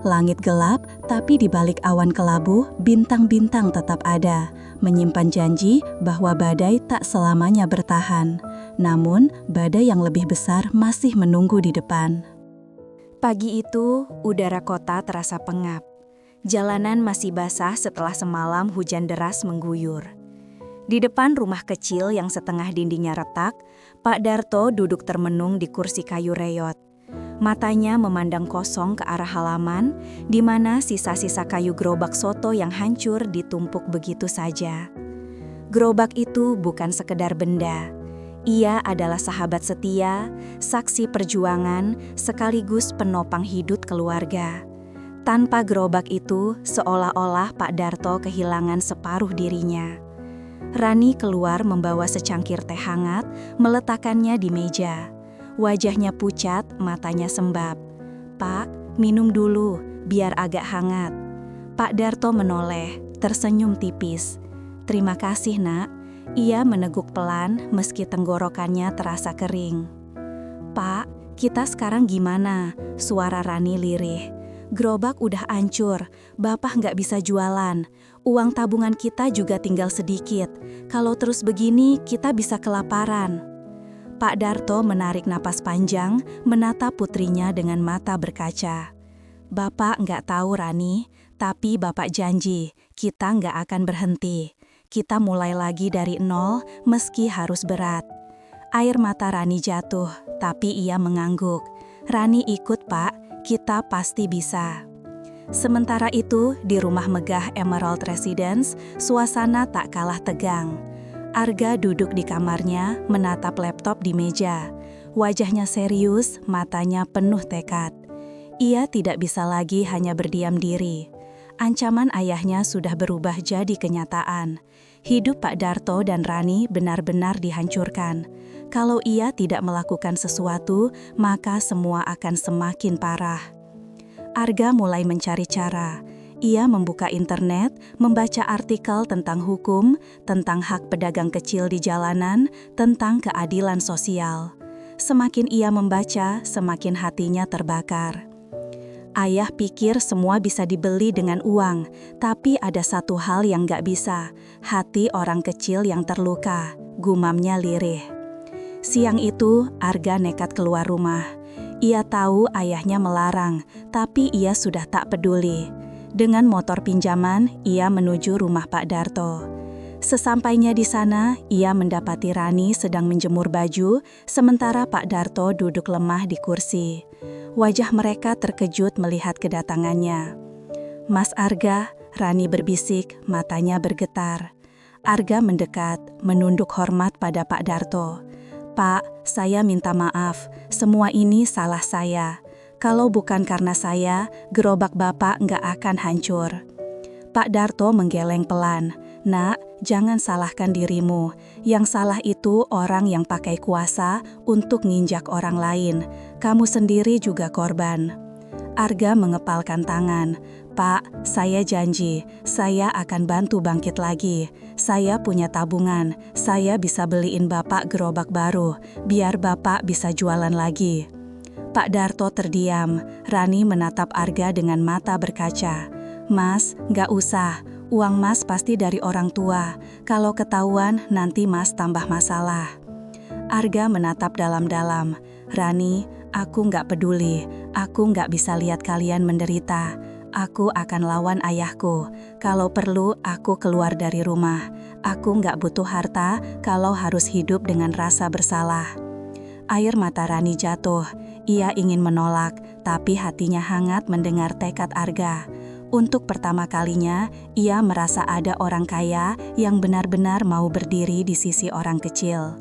Langit gelap, tapi di balik awan kelabu, bintang-bintang tetap ada, menyimpan janji bahwa badai tak selamanya bertahan. Namun, badai yang lebih besar masih menunggu di depan. Pagi itu, udara kota terasa pengap. Jalanan masih basah setelah semalam hujan deras mengguyur. Di depan rumah kecil yang setengah dindingnya retak, Pak Darto duduk termenung di kursi kayu reyot. Matanya memandang kosong ke arah halaman, di mana sisa-sisa kayu gerobak soto yang hancur ditumpuk begitu saja. Gerobak itu bukan sekedar benda. Ia adalah sahabat setia, saksi perjuangan, sekaligus penopang hidup keluarga. Tanpa gerobak itu, seolah-olah Pak Darto kehilangan separuh dirinya. Rani keluar membawa secangkir teh hangat, meletakkannya di meja. Wajahnya pucat, matanya sembab. "Pak, minum dulu, biar agak hangat." Pak Darto menoleh, tersenyum tipis. "Terima kasih, Nak." Ia meneguk pelan meski tenggorokannya terasa kering. "Pak, kita sekarang gimana?" Suara Rani lirih. "Gerobak udah hancur, Bapak nggak bisa jualan. Uang tabungan kita juga tinggal sedikit. Kalau terus begini, kita bisa kelaparan." Pak Darto menarik napas panjang, menatap putrinya dengan mata berkaca. "Bapak nggak tahu, Rani, tapi Bapak janji, kita nggak akan berhenti. Kita mulai lagi dari nol, meski harus berat." Air mata Rani jatuh, tapi ia mengangguk. "Rani ikut, Pak, kita pasti bisa." Sementara itu, di rumah megah Emerald Residence, suasana tak kalah tegang. Arga duduk di kamarnya, menatap laptop di meja. Wajahnya serius, matanya penuh tekad. Ia tidak bisa lagi hanya berdiam diri. Ancaman ayahnya sudah berubah jadi kenyataan. Hidup Pak Darto dan Rani benar-benar dihancurkan. Kalau ia tidak melakukan sesuatu, maka semua akan semakin parah. Arga mulai mencari cara. Ia membuka internet, membaca artikel tentang hukum, tentang hak pedagang kecil di jalanan, tentang keadilan sosial. Semakin ia membaca, semakin hatinya terbakar. Ayah pikir semua bisa dibeli dengan uang, tapi ada satu hal yang gak bisa, hati orang kecil yang terluka, gumamnya lirih. Siang itu, Arga nekat keluar rumah. Ia tahu ayahnya melarang, tapi ia sudah tak peduli. Dengan motor pinjaman, ia menuju rumah Pak Darto. Sesampainya di sana, ia mendapati Rani sedang menjemur baju, sementara Pak Darto duduk lemah di kursi. Wajah mereka terkejut melihat kedatangannya. "Mas Arga," Rani berbisik, matanya bergetar. Arga mendekat, menunduk hormat pada Pak Darto. "Pak, saya minta maaf, semua ini salah saya. Kalau bukan karena saya, gerobak Bapak nggak akan hancur." Pak Darto menggeleng pelan. "Nak, jangan salahkan dirimu. Yang salah itu orang yang pakai kuasa untuk nginjak orang lain. Kamu sendiri juga korban." Arga mengepalkan tangan. "Pak, saya janji, saya akan bantu bangkit lagi. Saya punya tabungan, saya bisa beliin Bapak gerobak baru, biar Bapak bisa jualan lagi." Pak Darto terdiam. Rani menatap Arga dengan mata berkaca. "Mas, nggak usah. Uang Mas pasti dari orang tua. Kalau ketahuan, nanti Mas tambah masalah." Arga menatap dalam-dalam. "Rani, aku nggak peduli. Aku nggak bisa lihat kalian menderita. Aku akan lawan ayahku. Kalau perlu, aku keluar dari rumah. Aku nggak butuh harta kalau harus hidup dengan rasa bersalah." Air mata Rani jatuh. Ia ingin menolak, tapi hatinya hangat mendengar tekad Arga. Untuk pertama kalinya, ia merasa ada orang kaya yang benar-benar mau berdiri di sisi orang kecil.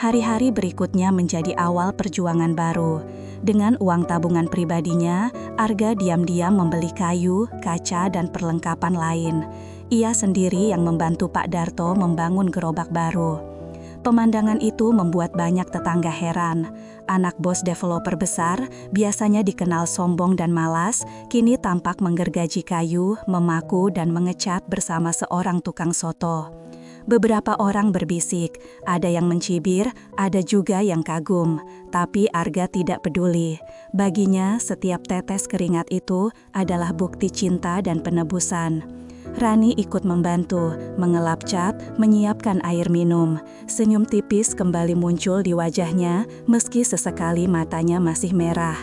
Hari-hari berikutnya menjadi awal perjuangan baru. Dengan uang tabungan pribadinya, Arga diam-diam membeli kayu, kaca, dan perlengkapan lain. Ia sendiri yang membantu Pak Darto membangun gerobak baru. Pemandangan itu membuat banyak tetangga heran. Anak bos developer besar, biasanya dikenal sombong dan malas, kini tampak menggergaji kayu, memaku dan mengecat bersama seorang tukang soto. Beberapa orang berbisik, ada yang mencibir, ada juga yang kagum. Tapi Arga tidak peduli. Baginya, setiap tetes keringat itu adalah bukti cinta dan penebusan. Rani ikut membantu, mengelap cat, menyiapkan air minum. Senyum tipis kembali muncul di wajahnya, meski sesekali matanya masih merah.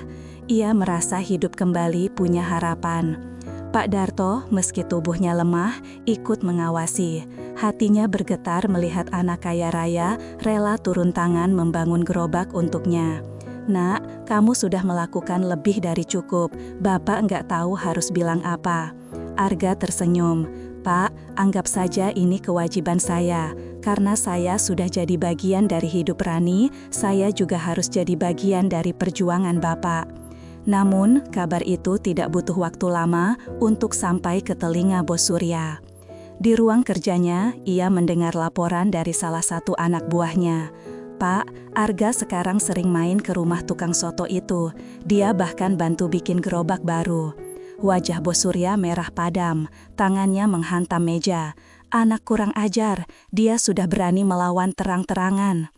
Ia merasa hidup kembali punya harapan. Pak Darto, meski tubuhnya lemah, ikut mengawasi. Hatinya bergetar melihat anak kaya raya rela turun tangan membangun gerobak untuknya. Nak, kamu sudah melakukan lebih dari cukup. Bapak nggak tahu harus bilang apa. Arga tersenyum. Pak, anggap saja ini kewajiban saya. Karena saya sudah jadi bagian dari hidup Rani, saya juga harus jadi bagian dari perjuangan Bapak. Namun, kabar itu tidak butuh waktu lama untuk sampai ke telinga Bos Surya. Di ruang kerjanya, ia mendengar laporan dari salah satu anak buahnya. Pak, Arga sekarang sering main ke rumah tukang soto itu. Dia bahkan bantu bikin gerobak baru. Wajah Bos Surya merah padam, tangannya menghantam meja. Anak kurang ajar, dia sudah berani melawan terang-terangan.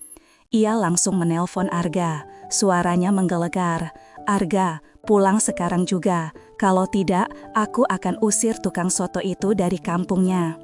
Ia langsung menelpon Arga, suaranya menggelegar. Arga, pulang sekarang juga. Kalau tidak, aku akan usir tukang soto itu dari kampungnya.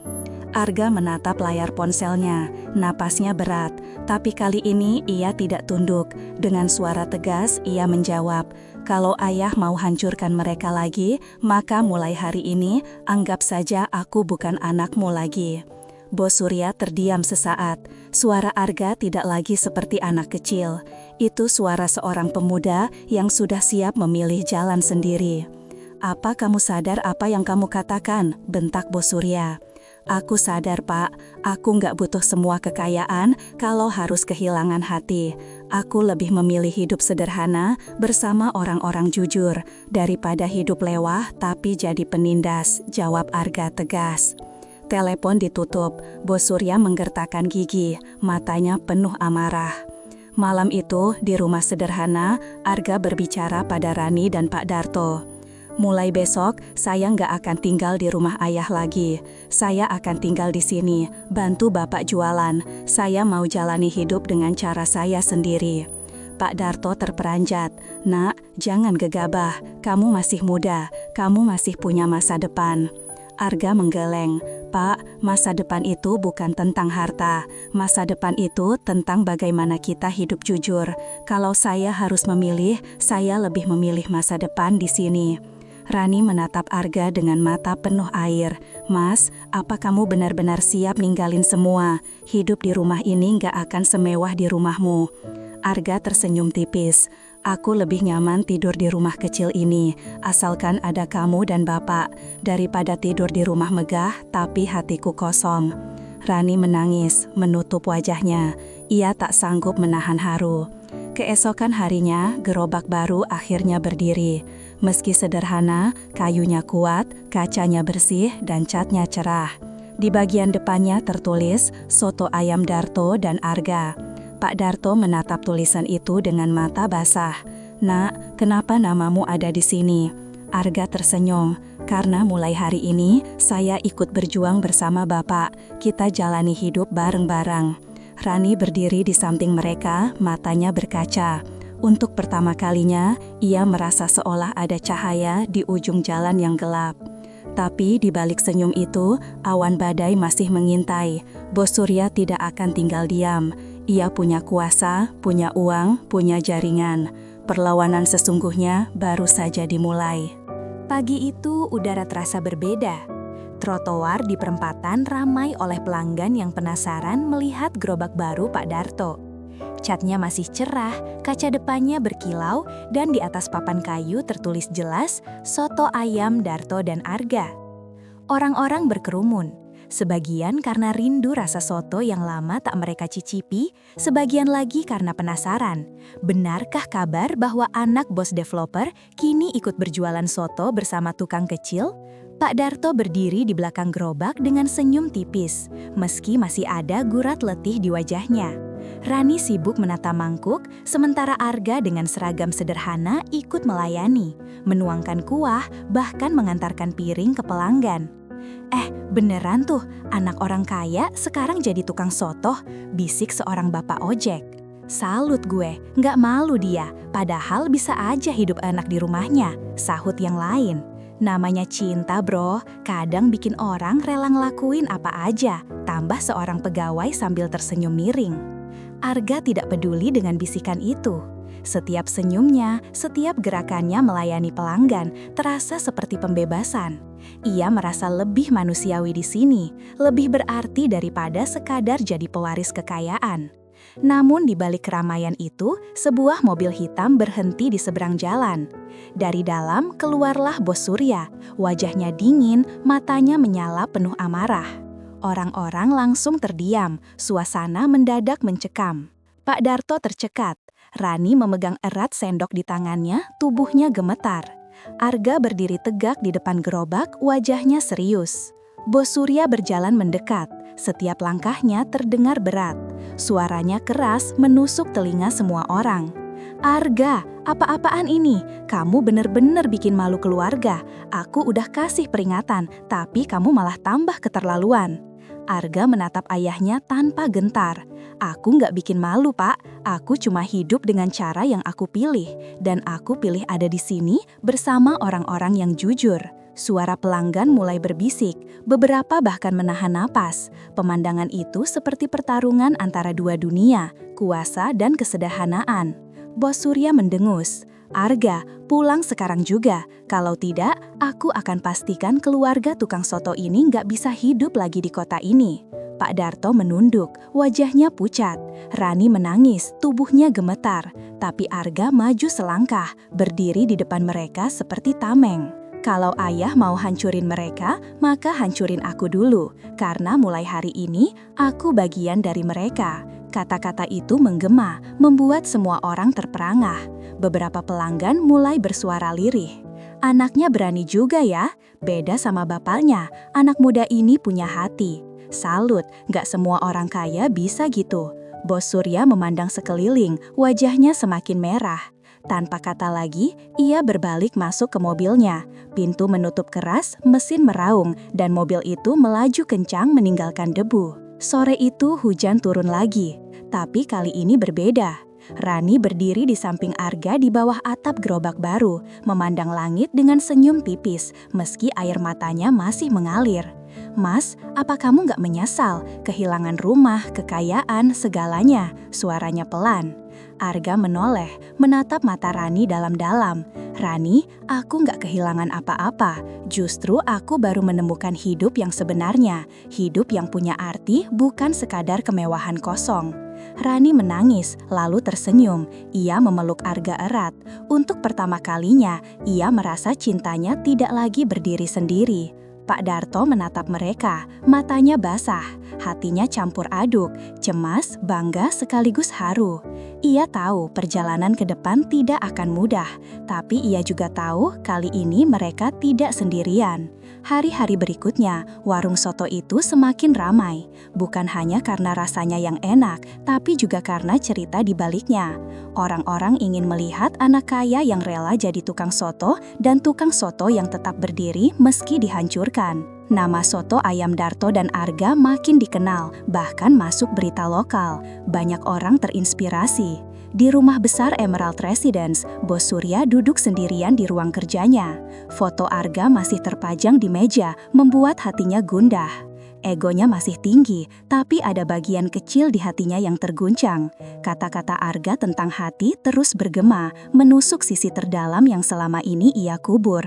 Arga menatap layar ponselnya, napasnya berat. Tapi kali ini ia tidak tunduk. Dengan suara tegas, ia menjawab, kalau ayah mau hancurkan mereka lagi, maka mulai hari ini, anggap saja aku bukan anakmu lagi. Bos Surya terdiam sesaat. Suara Arga tidak lagi seperti anak kecil. Itu suara seorang pemuda yang sudah siap memilih jalan sendiri. Apa kamu sadar apa yang kamu katakan? Bentak Bos Surya. Aku sadar, Pak. Aku nggak butuh semua kekayaan kalau harus kehilangan hati. Aku lebih memilih hidup sederhana bersama orang-orang jujur daripada hidup lewah tapi jadi penindas, jawab Arga tegas. Telepon ditutup, Bos Surya menggertakkan gigi, matanya penuh amarah. Malam itu, di rumah sederhana, Arga berbicara pada Rani dan Pak Darto. Mulai besok, saya nggak akan tinggal di rumah ayah lagi. Saya akan tinggal di sini, bantu Bapak jualan. Saya mau jalani hidup dengan cara saya sendiri. Pak Darto terperanjat. Nak, jangan gegabah. Kamu masih muda, kamu masih punya masa depan. Arga menggeleng. Pak, masa depan itu bukan tentang harta. Masa depan itu tentang bagaimana kita hidup jujur. Kalau saya harus memilih, saya lebih memilih masa depan di sini. Rani menatap Arga dengan mata penuh air. Mas, apa kamu benar-benar siap ninggalin semua? Hidup di rumah ini nggak akan semewah di rumahmu. Arga tersenyum tipis. Aku lebih nyaman tidur di rumah kecil ini, asalkan ada kamu dan Bapak, daripada tidur di rumah megah tapi hatiku kosong. Rani menangis, menutup wajahnya. Ia tak sanggup menahan haru. Keesokan harinya, gerobak baru akhirnya berdiri. Meski sederhana, kayunya kuat, kacanya bersih, dan catnya cerah. Di bagian depannya tertulis, Soto Ayam Darto dan Arga. Pak Darto menatap tulisan itu dengan mata basah. Nak, kenapa namamu ada di sini? Arga tersenyum. Karena mulai hari ini, saya ikut berjuang bersama Bapak. Kita jalani hidup bareng-bareng. Rani berdiri di samping mereka, matanya berkaca. Untuk pertama kalinya, ia merasa seolah ada cahaya di ujung jalan yang gelap. Tapi di balik senyum itu, awan badai masih mengintai. Bos Surya tidak akan tinggal diam. Ia punya kuasa, punya uang, punya jaringan. Perlawanan sesungguhnya baru saja dimulai. Pagi itu udara terasa berbeda. Trotoar di perempatan ramai oleh pelanggan yang penasaran melihat gerobak baru Pak Darto. Catnya masih cerah, kaca depannya berkilau, dan di atas papan kayu tertulis jelas Soto Ayam Darto dan Arga. Orang-orang berkerumun. Sebagian karena rindu rasa soto yang lama tak mereka cicipi, sebagian lagi karena penasaran. Benarkah kabar bahwa anak bos developer kini ikut berjualan soto bersama tukang kecil? Pak Darto berdiri di belakang gerobak dengan senyum tipis, meski masih ada gurat letih di wajahnya. Rani sibuk menata mangkuk, sementara Arga dengan seragam sederhana ikut melayani, menuangkan kuah, bahkan mengantarkan piring ke pelanggan. Beneran tuh, anak orang kaya sekarang jadi tukang soto, bisik seorang bapak ojek. Salut gue, nggak malu dia, padahal bisa aja hidup enak di rumahnya, sahut yang lain. Namanya cinta bro, kadang bikin orang rela ngelakuin apa aja, tambah seorang pegawai sambil tersenyum miring. Arga tidak peduli dengan bisikan itu. Setiap senyumnya, setiap gerakannya melayani pelanggan terasa seperti pembebasan. Ia merasa lebih manusiawi di sini, lebih berarti daripada sekadar jadi pewaris kekayaan. Namun di balik keramaian itu, sebuah mobil hitam berhenti di seberang jalan. Dari dalam keluarlah Bos Surya, wajahnya dingin, matanya menyala penuh amarah. Orang-orang langsung terdiam, suasana mendadak mencekam. Pak Darto tercekat, Rani memegang erat sendok di tangannya, tubuhnya gemetar. Arga berdiri tegak di depan gerobak, wajahnya serius. Bos Surya berjalan mendekat, setiap langkahnya terdengar berat. Suaranya keras menusuk telinga semua orang. Arga, apa-apaan ini? Kamu bener-bener bikin malu keluarga. Aku udah kasih peringatan, tapi kamu malah tambah keterlaluan. Arga menatap ayahnya tanpa gentar. Aku nggak bikin malu, Pak. Aku cuma hidup dengan cara yang aku pilih. Dan aku pilih ada di sini bersama orang-orang yang jujur. Suara pelanggan mulai berbisik, beberapa bahkan menahan napas. Pemandangan itu seperti pertarungan antara dua dunia, kuasa dan kesederhanaan. Bos Surya mendengus. Arga, pulang sekarang juga. Kalau tidak, aku akan pastikan keluarga tukang soto ini nggak bisa hidup lagi di kota ini. Pak Darto menunduk, wajahnya pucat. Rani menangis, tubuhnya gemetar. Tapi Arga maju selangkah, berdiri di depan mereka seperti tameng. Kalau ayah mau hancurin mereka, maka hancurin aku dulu. Karena mulai hari ini, aku bagian dari mereka. Kata-kata itu menggema, membuat semua orang terperangah. Beberapa pelanggan mulai bersuara lirih. Anaknya berani juga ya, beda sama bapaknya. Anak muda ini punya hati. Salut, gak semua orang kaya bisa gitu. Bos Surya memandang sekeliling, wajahnya semakin merah. Tanpa kata lagi, ia berbalik masuk ke mobilnya. Pintu menutup keras, mesin meraung, dan mobil itu melaju kencang meninggalkan debu. Sore itu hujan turun lagi, tapi kali ini berbeda. Rani berdiri di samping Arga di bawah atap gerobak baru, memandang langit dengan senyum tipis, meski air matanya masih mengalir. Mas, apa kamu gak menyesal? Kehilangan rumah, kekayaan, segalanya. Suaranya pelan. Arga menoleh, menatap mata Rani dalam-dalam. Rani, aku gak kehilangan apa-apa. Justru aku baru menemukan hidup yang sebenarnya. Hidup yang punya arti, bukan sekadar kemewahan kosong. Rani menangis, lalu tersenyum. Ia memeluk Arga erat. Untuk pertama kalinya, ia merasa cintanya tidak lagi berdiri sendiri. Pak Darto menatap mereka, matanya basah, hatinya campur aduk, cemas, bangga sekaligus haru. Ia tahu perjalanan ke depan tidak akan mudah, tapi ia juga tahu kali ini mereka tidak sendirian. Hari-hari berikutnya, warung soto itu semakin ramai, bukan hanya karena rasanya yang enak, tapi juga karena cerita di baliknya. Orang-orang ingin melihat anak kaya yang rela jadi tukang soto dan tukang soto yang tetap berdiri meski dihancurkan. Nama soto ayam Darto dan Arga makin dikenal, bahkan masuk berita lokal. Banyak orang terinspirasi. Di rumah besar Emerald Residence, Bos Surya duduk sendirian di ruang kerjanya. Foto Arga masih terpajang di meja, membuat hatinya gundah. Egonya masih tinggi, tapi ada bagian kecil di hatinya yang terguncang. Kata-kata Arga tentang hati terus bergema, menusuk sisi terdalam yang selama ini ia kubur.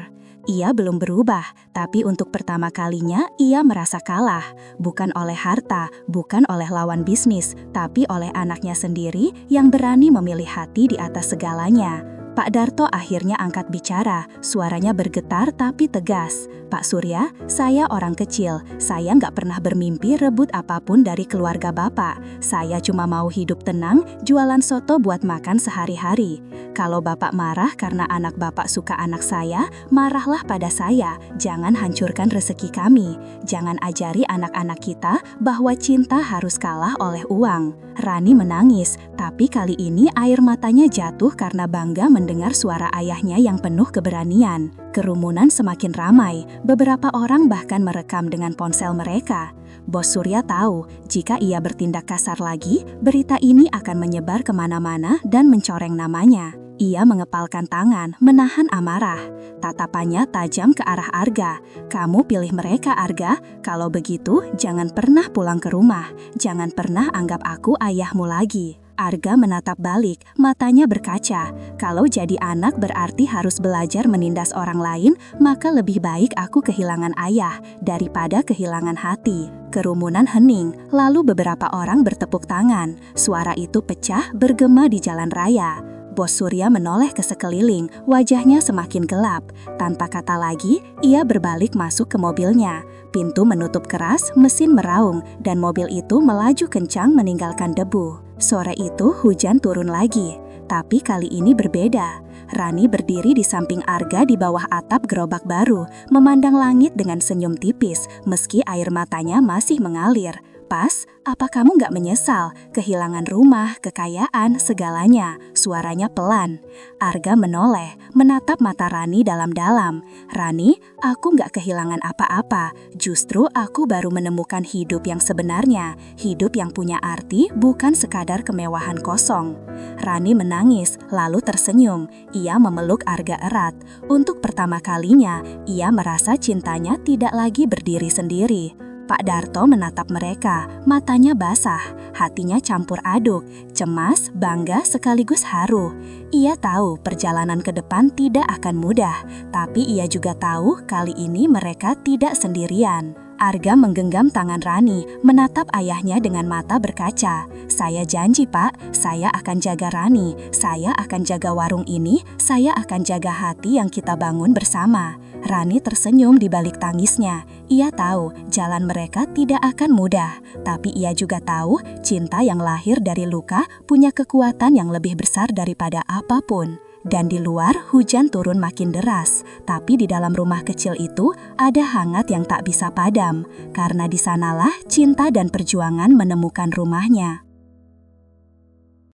Ia belum berubah, tapi untuk pertama kalinya ia merasa kalah. Bukan oleh harta, bukan oleh lawan bisnis, tapi oleh anaknya sendiri yang berani memilih hati di atas segalanya. Pak Darto akhirnya angkat bicara, suaranya bergetar tapi tegas. Pak Surya, saya orang kecil. Saya nggak pernah bermimpi rebut apapun dari keluarga Bapak. Saya cuma mau hidup tenang, jualan soto buat makan sehari-hari. Kalau Bapak marah karena anak Bapak suka anak saya, marahlah pada saya. Jangan hancurkan rezeki kami. Jangan ajari anak-anak kita bahwa cinta harus kalah oleh uang. Rani menangis, tapi kali ini air matanya jatuh karena bangga mendengar suara ayahnya yang penuh keberanian. Kerumunan semakin ramai, beberapa orang bahkan merekam dengan ponsel mereka. Bos Surya tahu, jika ia bertindak kasar lagi, berita ini akan menyebar kemana-mana dan mencoreng namanya. Ia mengepalkan tangan, menahan amarah. Tatapannya tajam ke arah Arga. Kamu pilih mereka, Arga. Kalau begitu, jangan pernah pulang ke rumah. Jangan pernah anggap aku ayahmu lagi. Arga menatap balik, matanya berkaca. Kalau jadi anak berarti harus belajar menindas orang lain, maka lebih baik aku kehilangan ayah daripada kehilangan hati. Kerumunan hening, lalu beberapa orang bertepuk tangan. Suara itu pecah, bergema di jalan raya. Bos Surya menoleh ke sekeliling, wajahnya semakin gelap. Tanpa kata lagi, ia berbalik masuk ke mobilnya. Pintu menutup keras, mesin meraung, dan mobil itu melaju kencang meninggalkan debu. Sore itu hujan turun lagi, tapi kali ini berbeda. Rani berdiri di samping Arga di bawah atap gerobak baru, memandang langit dengan senyum tipis, meski air matanya masih mengalir. Pas, apa kamu nggak menyesal? Kehilangan rumah, kekayaan, segalanya. Suaranya pelan. Arga menoleh, menatap mata Rani dalam-dalam. Rani, aku nggak kehilangan apa-apa. Justru aku baru menemukan hidup yang sebenarnya. Hidup yang punya arti, bukan sekadar kemewahan kosong. Rani menangis, lalu tersenyum. Ia memeluk Arga erat. Untuk pertama kalinya, ia merasa cintanya tidak lagi berdiri sendiri. Pak Darto menatap mereka, matanya basah, hatinya campur aduk, cemas, bangga sekaligus haru. Ia tahu perjalanan ke depan tidak akan mudah, tapi ia juga tahu kali ini mereka tidak sendirian. Arga menggenggam tangan Rani, menatap ayahnya dengan mata berkaca. Saya janji, Pak, saya akan jaga Rani, saya akan jaga warung ini, saya akan jaga hati yang kita bangun bersama. Rani tersenyum di balik tangisnya. Ia tahu jalan mereka tidak akan mudah, tapi ia juga tahu cinta yang lahir dari luka punya kekuatan yang lebih besar daripada apapun. Dan di luar hujan turun makin deras, tapi di dalam rumah kecil itu ada hangat yang tak bisa padam, karena di sanalah cinta dan perjuangan menemukan rumahnya.